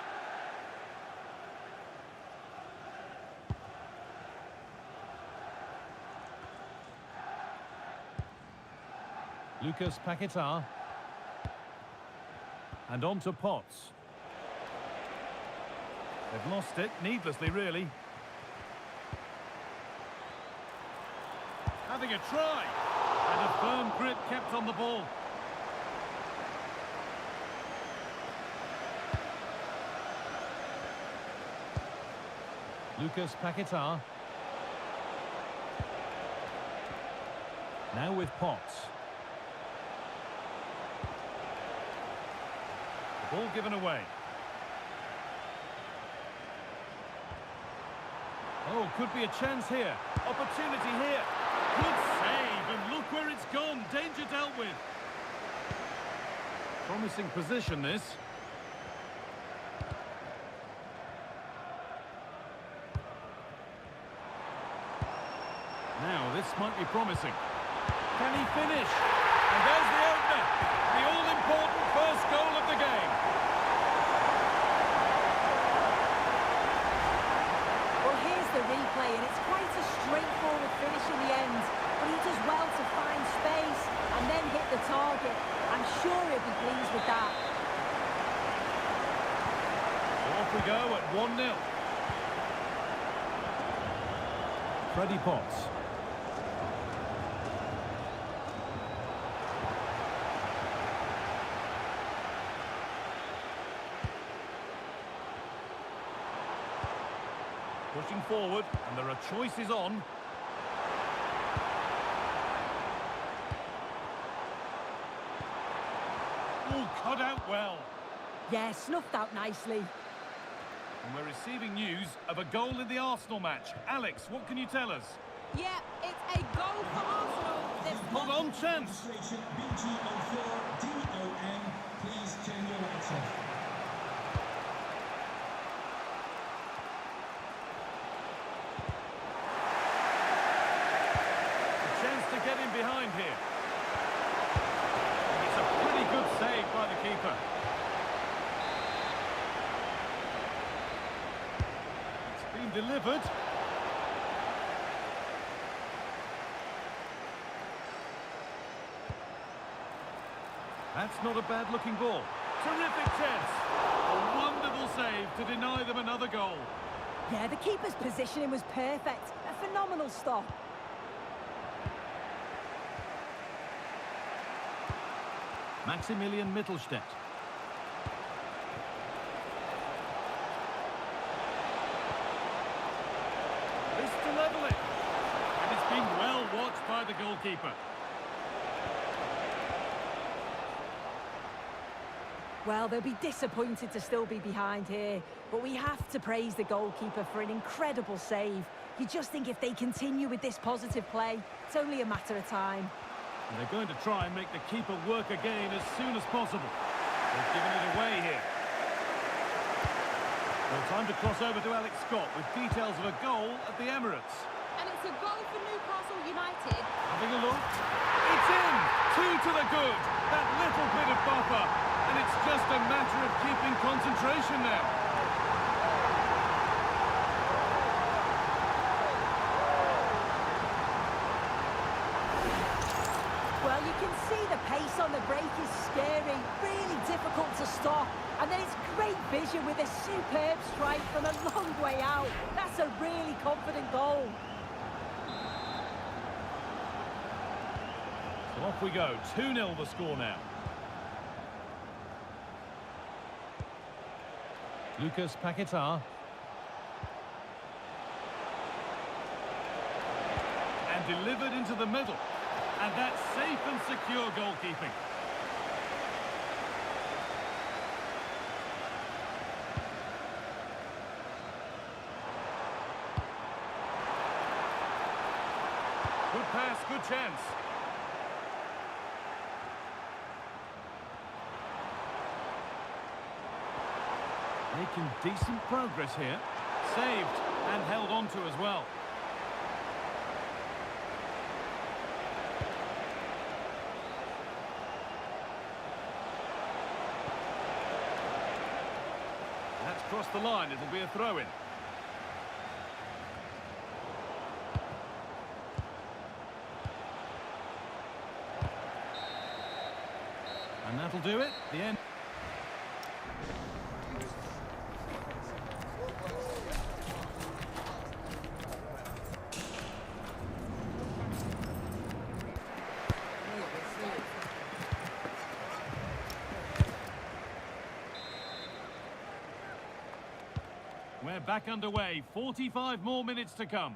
Lucas Paquetá. And on to Potts. They've lost it, needlessly, really. Having a try. And a firm grip kept on the ball. Lucas Paquetá. Now with Potts. The ball given away. Oh, could be a chance here. Opportunity here. Good save, and look where it's gone. Danger dealt with. Promising position, this. Now, this might be promising. Can he finish? And there's the opener. The all-important first goal of the game. Well, here's the replay, and it's quite a straightforward finish in the end. But he does well to find space and then hit the target. I'm sure he'll be pleased with that. Off we go at 1-0. Freddie Potts. Pushing forward, and there are choices on. Oh, cut out well. Yeah, snuffed out nicely. And we're receiving news of a goal in the Arsenal match. Alex, what can you tell us? Yeah, it's a goal for Arsenal. Hold on, chance. BG04DON, please turn your lights off. Get in behind here. It's a pretty good save by the keeper. It's been delivered. That's not a bad looking ball. Terrific chance. A wonderful save to deny them another goal. Yeah, the keeper's positioning was perfect. A phenomenal stop. Maximilian Mittelstädt. This to level it. And it's been well watched by the goalkeeper. Well, they'll be disappointed to still be behind here, but we have to praise the goalkeeper for an incredible save. You just think if they continue with this positive play, it's only a matter of time. And they're going to try and make the keeper work again as soon as possible. They've given it away here. Well, time to cross over to Alex Scott with details of a goal at the Emirates. And it's a goal for Newcastle United. Having a look. It's in! 2 to the good. That little bit of buffer. And it's just a matter of keeping concentration now. Well, you can see the pace on the break is scary, really difficult to stop. And then it's great vision with a superb strike from a long way out. That's a really confident goal. So off we go. 2-0 the score now. Lucas Paquetá. And delivered into the middle. And that's safe and secure goalkeeping. Good pass, good chance. Making decent progress here. Saved and held on to as well. That's crossed the line. It'll be a throw-in. And that'll do it. The end. We're back underway. 45 more minutes to come.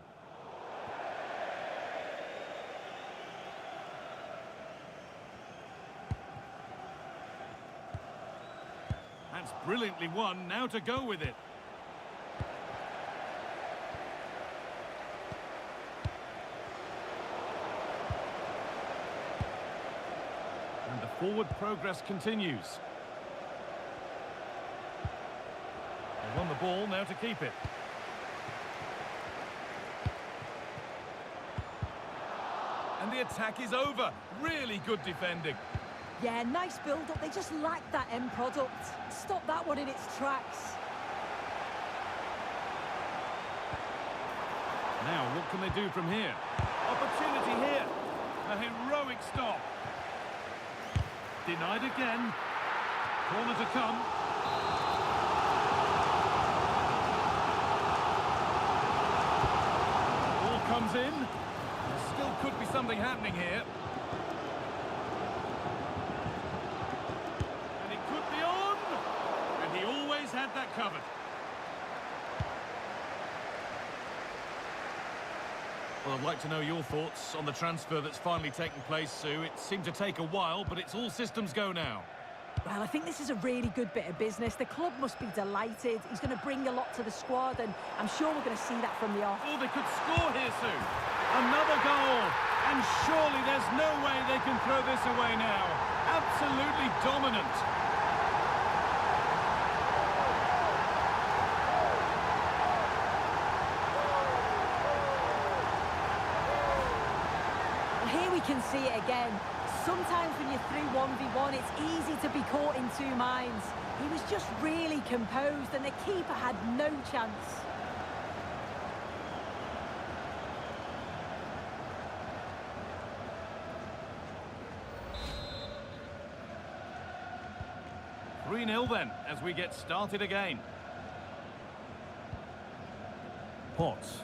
That's brilliantly won. Now to go with it. And the forward progress continues. They've won the ball, now to keep it. And the attack is over. Really good defending. Yeah, nice build-up. They just lack that end product. Stop that one in its tracks. Now, what can they do from here? Opportunity here. A heroic stop. Denied again. Corner to come. Ball comes in. There still could be something happening here. And it could be on. And he always had that covered. Well, I'd like to know your thoughts on the transfer that's finally taken place, Sue. It seemed to take a while, but it's all systems go now. Well, I think this is a really good bit of business. The club must be delighted. He's going to bring a lot to the squad, and I'm sure we're going to see that from the off. Oh, they could score here, Sue. Another goal. And surely there's no way they can throw this away now. Absolutely dominant. Here we can see it again. Sometimes when you're through 1v1, it's easy to be caught in two minds. He was just really composed and the keeper had no chance. "3-0 then, as we get started again. Potts.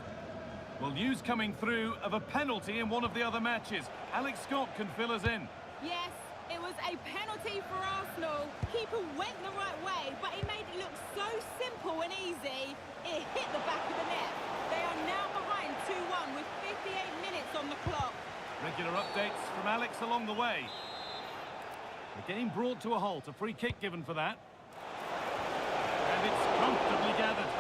Well, news coming through of a penalty in one of the other matches. Alex Scott can fill us in. Yes, it was a penalty for Arsenal. Keeper went the right way, but he made it look so simple and easy. It hit the back of the net. They are now behind 2-1 with 58 minutes on the clock. Regular updates from Alex along the way. The game brought to a halt. A free kick given for that. And it's comfortably gathered.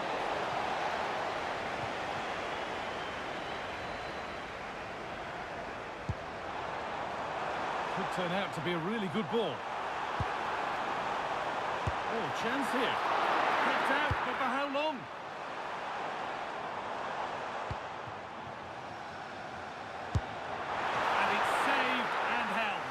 Could turn out to be a really good ball. Oh, chance here. Kept out, but for how long? And it's saved and held.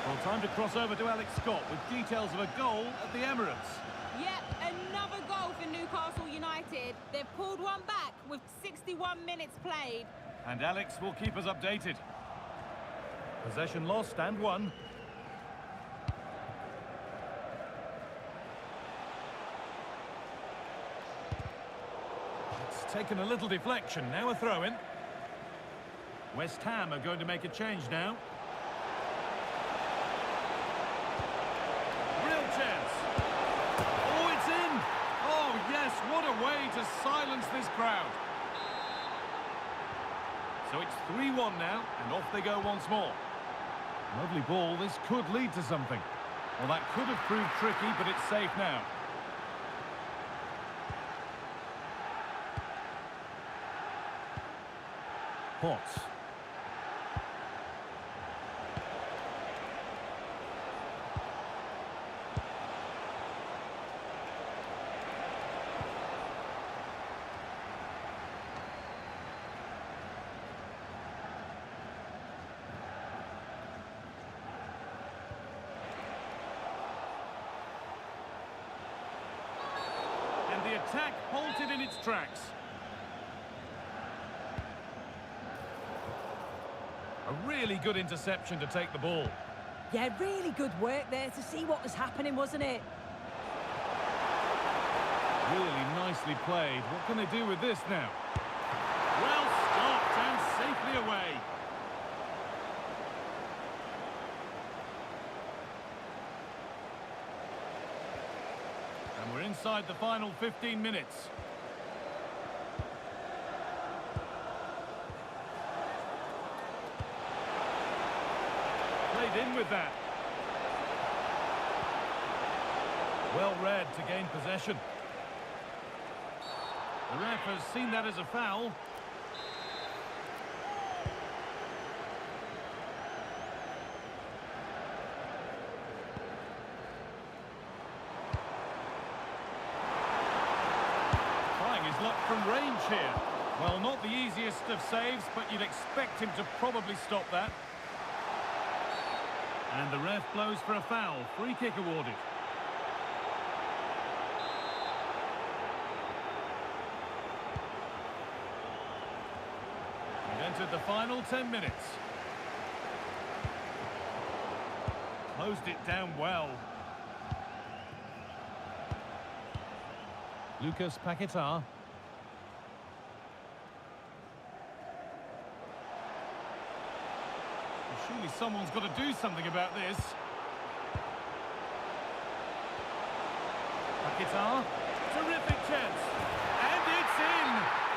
Well, time to cross over to Alex Scott with details of a goal at the Emirates. Yep, another goal for Newcastle United. They've pulled one back with 61 minutes played. And Alex will keep us updated. Possession lost and won. It's taken a little deflection. Now a throw-in. West Ham are going to make a change now. Real chance. Oh, it's in. Oh, yes, what a way to silence this crowd. So it's 3-1 now, and off they go once more. Lovely ball. This could lead to something. Well, that could have proved tricky, but it's safe now. Potts. And the attack halted in its tracks. A really good interception to take the ball. Yeah, really good work there to see what was happening, wasn't it? Really nicely played. What can they do with this now? Well stopped and safely away. And we're inside the final 15 minutes. Played in with that. Well read to gain possession. The ref has seen that as a foul. Trying his luck from range here. Well, not the easiest of saves, but you'd expect him to probably stop that. And the ref blows for a foul. Free kick awarded. We've entered the final 10 minutes. Closed it down well. Lucas Paquetá. Surely someone's got to do something about this. Paquetá. Terrific chance. And it's in!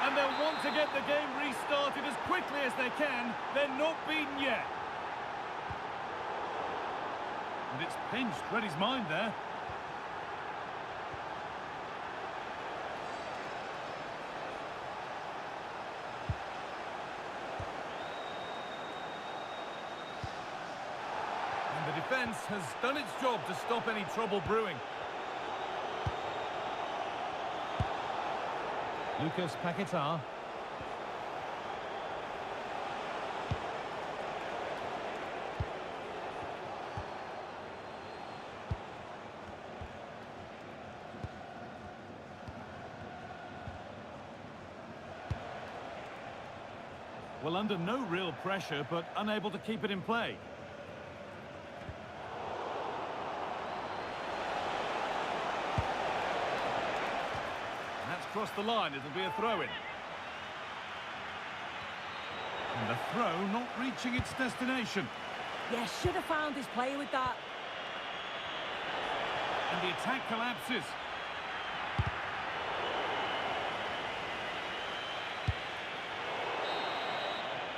And they'll want to get the game restarted as quickly as they can. They're not beaten yet. And it's pinched. Read his mind there. And the defence has done its job to stop any trouble brewing. Lucas Paquetá. Well, under no real pressure, but unable to keep it in play. That's crossed the line. It'll be a throw-in. And the throw not reaching its destination. Yeah, should have found his player with that. And the attack collapses.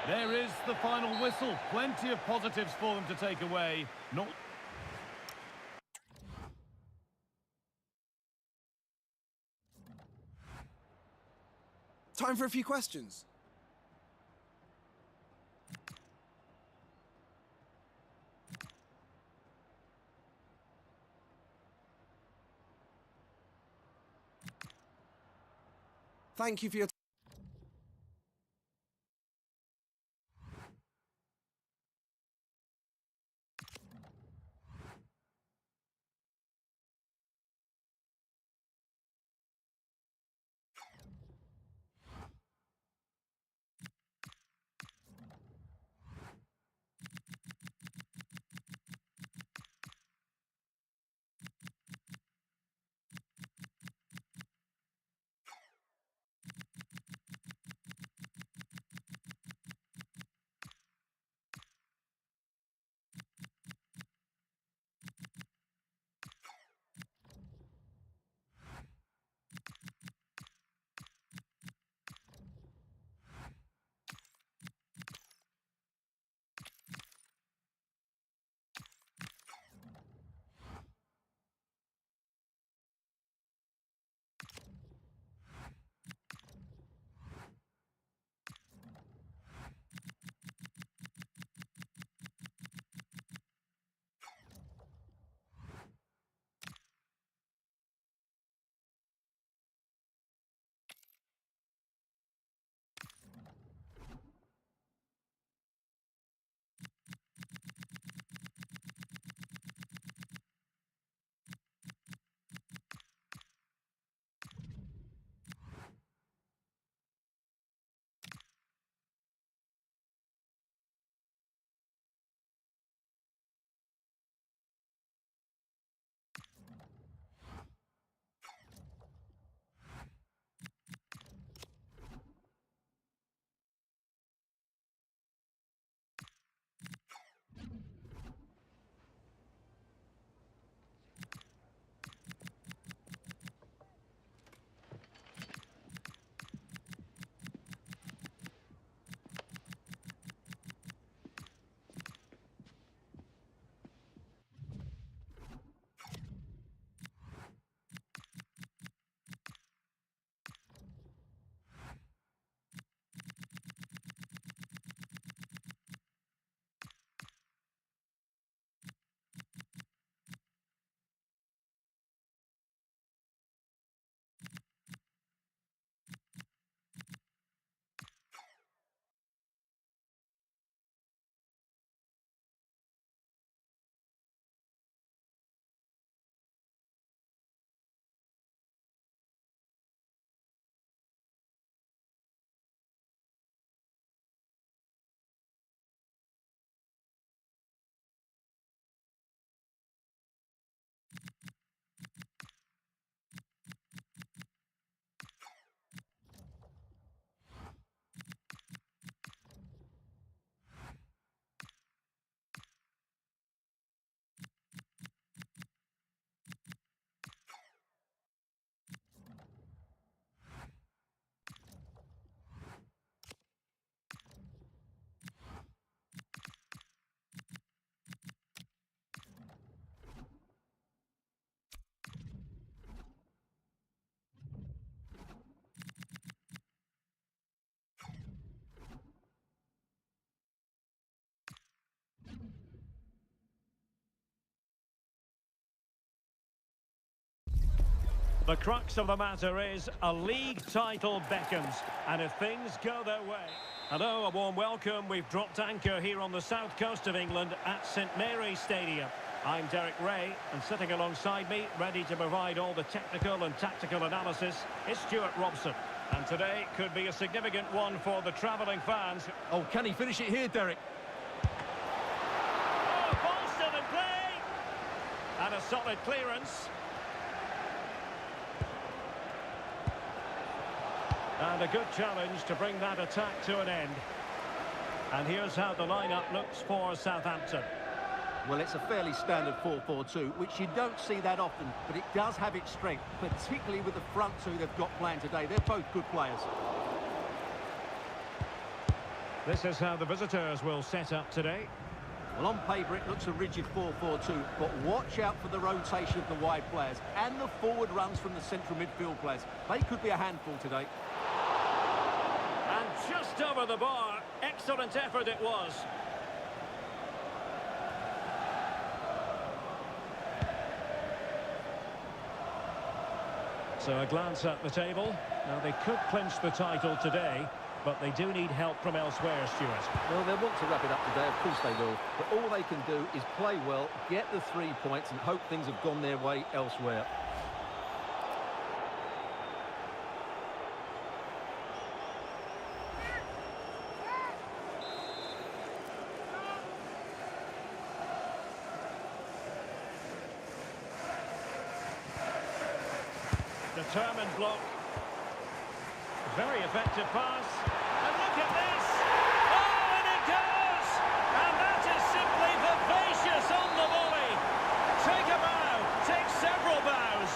There is the final whistle. Plenty of positives for them to take away. Not... Time for a few questions. Thank you for your time. The crux of the matter is a league title beckons, and if things go their way... Hello, a warm welcome. We've dropped anchor here on the south coast of England at St Mary's Stadium. I'm Derek Ray, and sitting alongside me, ready to provide all the technical and tactical analysis, is Stuart Robson. And today could be a significant one for the travelling fans. Oh, can he finish it here, Derek? Oh, ball still in play! And a solid clearance. And a good challenge to bring that attack to an end. And here's how the lineup looks for Southampton. Well, it's a fairly standard 4-4-2, which you don't see that often, but it does have its strength, particularly with the front two they've got playing today. They're both good players. This is how the visitors will set up today. Well, on paper, it looks a rigid 4-4-2, but watch out for the rotation of the wide players and the forward runs from the central midfield players. They could be a handful today. And just over the bar, excellent effort it was. So a glance at the table. Now they could clinch the title today, but they do need help from elsewhere, Stuart. Well, they'll want to wrap it up today, of course they will. But all they can do is play well, get the 3 points and hope things have gone their way elsewhere. Determined block. Very effective pass. And look at this! Oh, and it goes! And that is simply vivacious on the volley. Take a bow, take several bows.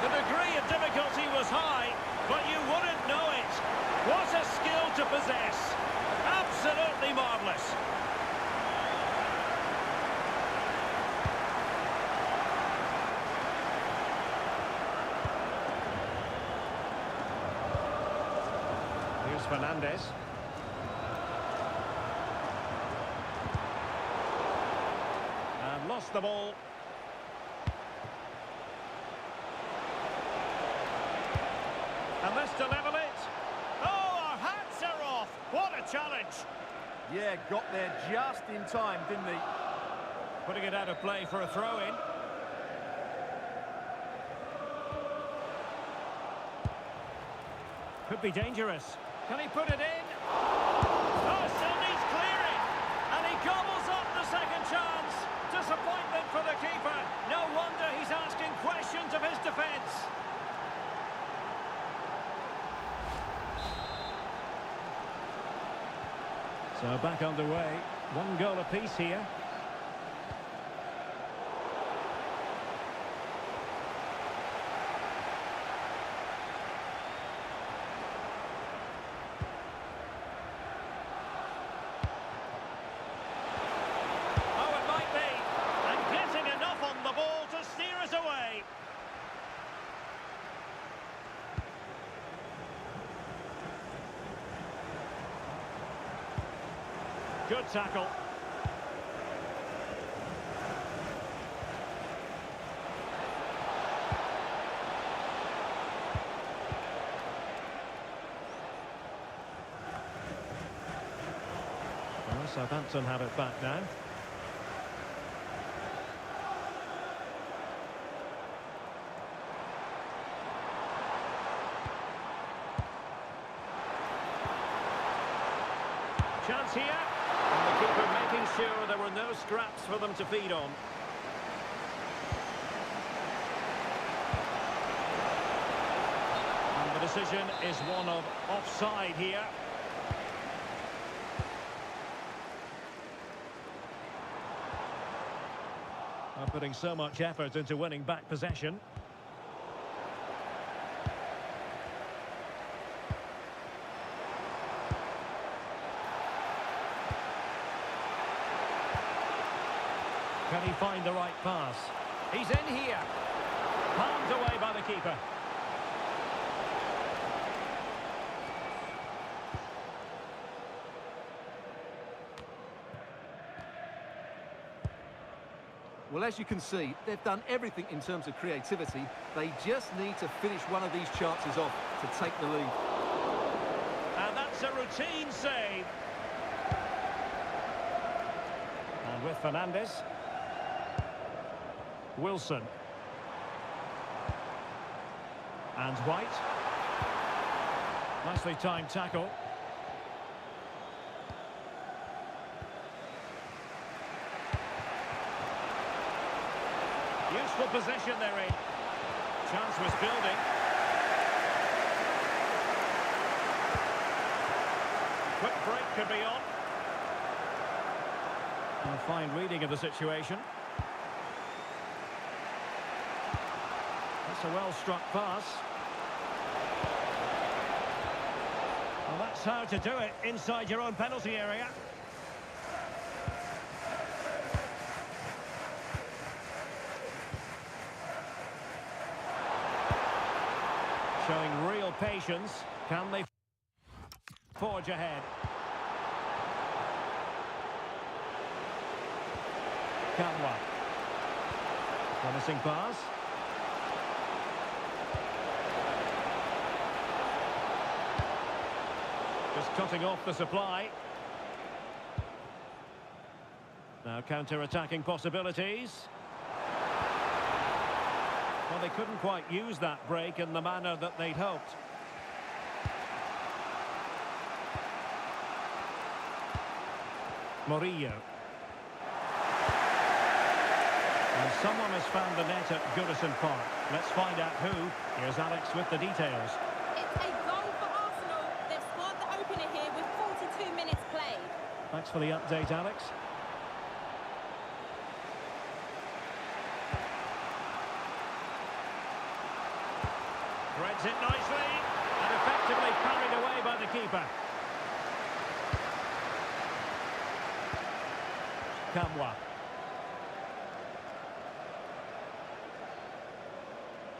The degree of difficulty was high, but you wouldn't know it. What a skill to possess. Absolutely marvellous. Fernandez. And lost the ball. And this to level it. Oh, our hats are off. What a challenge. Yeah, got there just in time, didn't he? Putting it out of play for a throw-in. Could be dangerous. Can he put it in? Oh, still needs clearing. And he gobbles up the second chance. Disappointment for the keeper. No wonder he's asking questions of his defence. So back underway. 1 goal apiece here. Good tackle. Well, Southampton have it back now. Chance here. And the keeper making sure there were no scraps for them to feed on. And the decision is one of offside here. They're putting so much effort into winning back possession. Can he find the right pass? He's in here. Palmed away by the keeper. Well, as you can see, they've done everything in terms of creativity. They just need to finish one of these chances off to take the lead. And that's a routine save. And with Fernandes. Wilson. And White. Nicely timed tackle. Useful position they're in. Chance was building. Quick break could be on. A fine reading of the situation. That's a well-struck pass. Well, that's how to do it inside your own penalty area. Showing real patience. Can they forge ahead? Kanwa. Promising pass. Just cutting off the supply. Now counter-attacking possibilities. Well, they couldn't quite use that break in the manner that they'd hoped. Murillo. And someone has found the net at Goodison Park. Let's find out who. Here's Alex with the details. It's a goal for Arsenal. They've scored the opener here with 42 minutes played. Thanks for the update, Alex. Threads it nicely and effectively parried away by the keeper. Kamwa.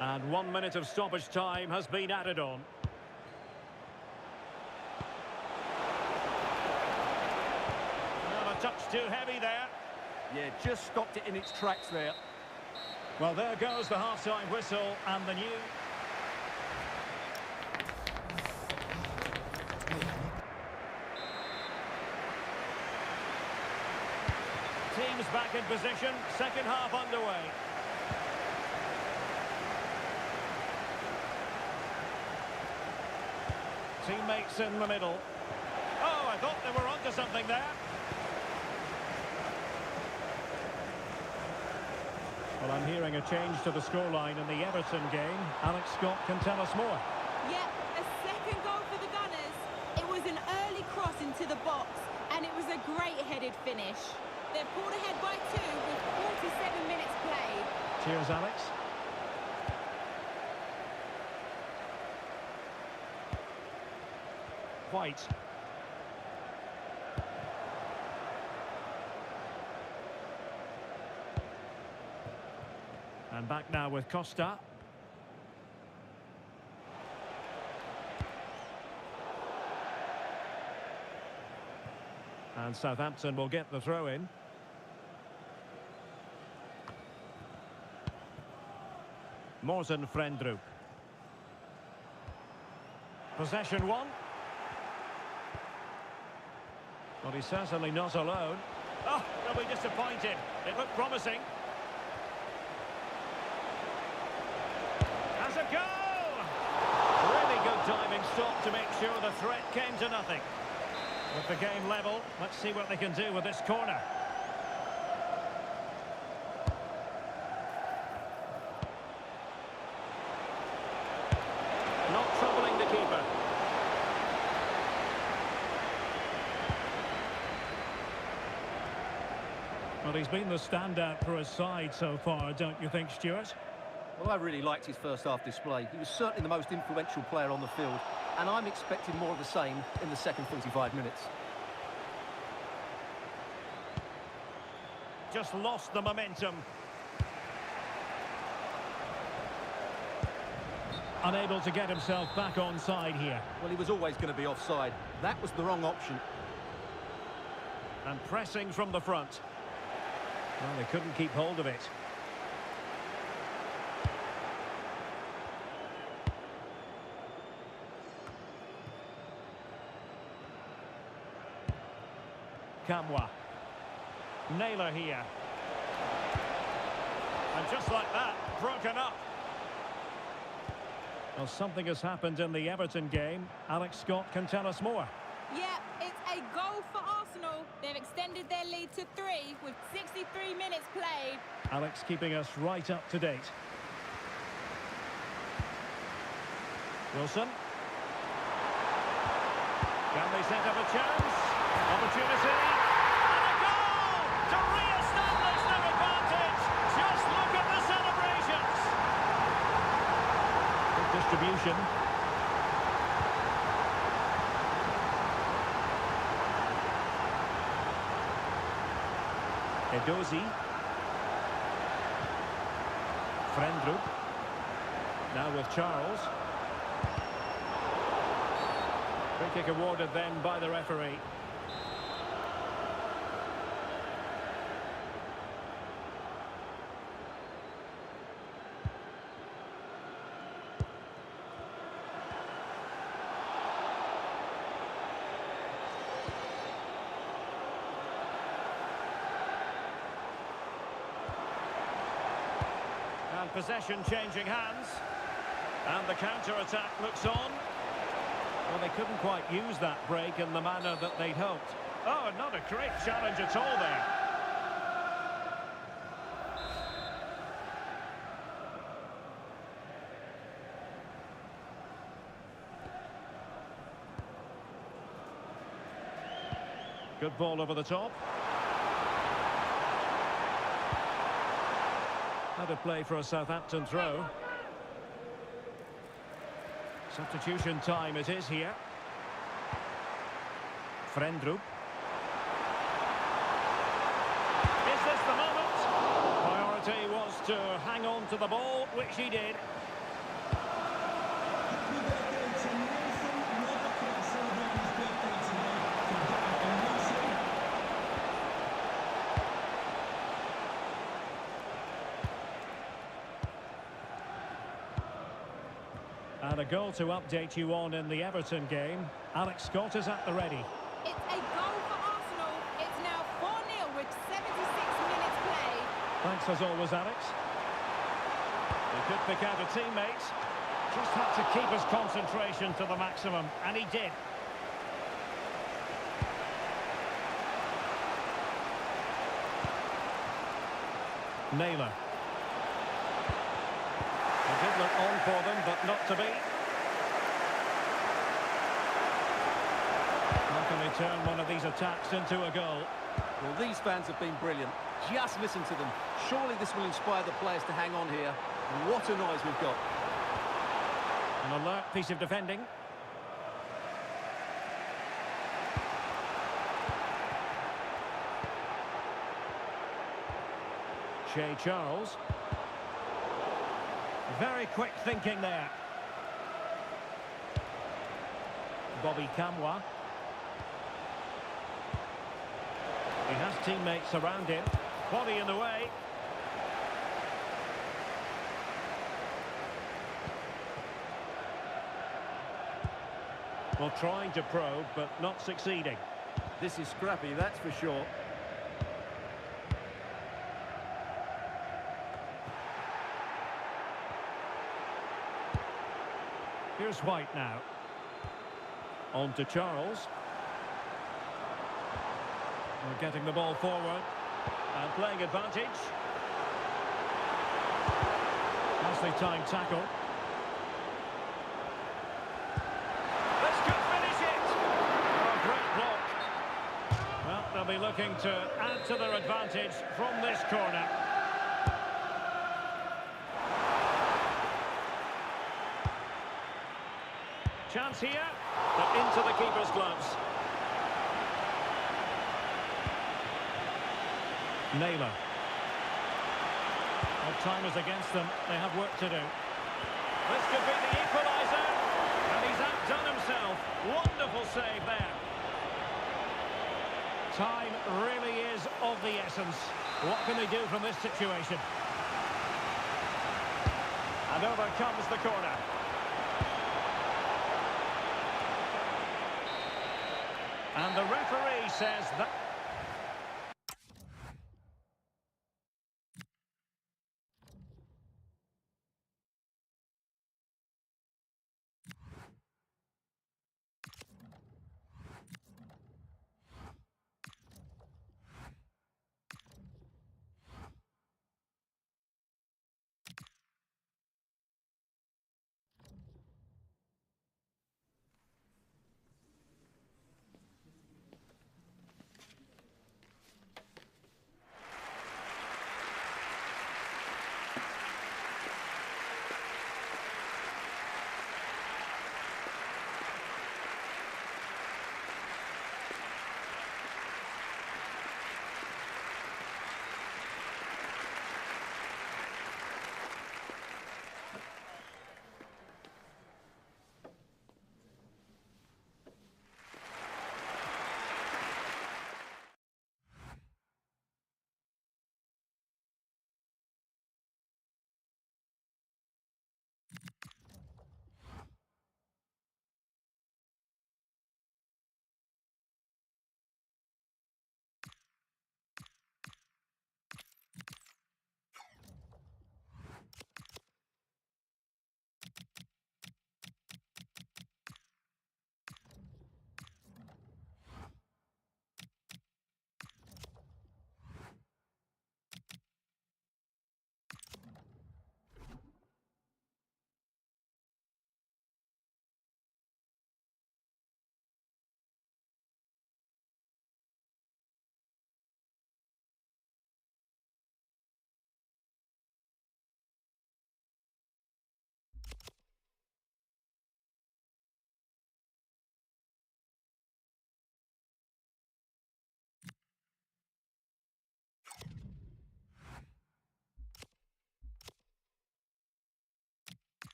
And 1 minute of stoppage time has been added on. Not a touch too heavy there. Yeah, just stopped it in its tracks there. Well, there goes the half-time whistle and the new... Teams back in position, second half underway. Teammates in the middle. Oh, I thought they were onto something there. Well, I'm hearing a change to the scoreline in the Everton game. Alex Scott can tell us more. Yep, a second goal for the Gunners. It was an early cross into the box, and it was a great headed finish. They're pulled ahead by 2 with 47 minutes played. Cheers, Alex. White. And back now with Costa. And Southampton will get the throw in. Morten Frendrup. Possession one. Well, he's certainly not alone. Oh, they'll be disappointed. It looked promising. Has a goal! Really good diving stop to make sure the threat came to nothing. With the game level, let's see what they can do with this corner. Not troubling the keeper. Well, he's been the standout for his side so far, don't you think, Stuart? Well, I really liked his first half display. He was certainly the most influential player on the field, and I'm expecting more of the same in the second 45 minutes. Just lost the momentum. Unable to get himself back onside here. Well, he was always going to be offside. That was the wrong option. And pressing from the front. Well, they couldn't keep hold of it. Kamwa. Naylor here. And just like that, broken up. Well, something has happened in the Everton game. Alex Scott can tell us more. Yeah, it's a goal for Arsenal. They've extended their lead to 3 with 63 minutes played. Alex keeping us right up to date. Wilson. Can they set up a chance? Opportunity. And a goal to re-establish their advantage. Just look at the celebrations. Good distribution. Edozie. Frendrup. Now with Charles. Free kick awarded then by the referee. And possession changing hands. And the counter-attack looks on. Well, they couldn't quite use that break in the manner that they'd hoped. Oh, not a great challenge at all there. Good ball over the top. Had a play for a Southampton throw. Substitution time it is here. Frendrup. Is this the moment? Priority was to hang on to the ball, which he did. Happy birthday to Nathan Rutherford, celebrating his birthday today. From Derek and Wilson. And a goal to update you on in the Everton game. Alex Scott is at the ready. It's a goal for Arsenal. It's now 4-0 with 76 minutes played. Thanks as always, Alex. He could pick out a teammate. Just had to keep his concentration to the maximum, and he did. Naylor. It did look on for them, but not to be. How can they turn one of these attacks into a goal? Well, these fans have been brilliant. Just listen to them. Surely this will inspire the players to hang on here. What a noise we've got. An alert piece of defending. Shea Charles. Very quick thinking there. Bobby Kamwa. He has teammates around him. Body in the way. Well, trying to probe, but not succeeding. This is scrappy, that's for sure. Here's White now. On to Charles. We're getting the ball forward. And playing advantage. Nicely timed tackle. This could finish it! Oh, great block. Well, they'll be looking to add to their advantage from this corner. Chance here, but into the keeper's gloves. Naylor. Well, time is against them. They have work to do. This could be the equaliser. And he's outdone himself. Wonderful save there. Time really is of the essence. What can they do from this situation? And over comes the corner. And the referee says that...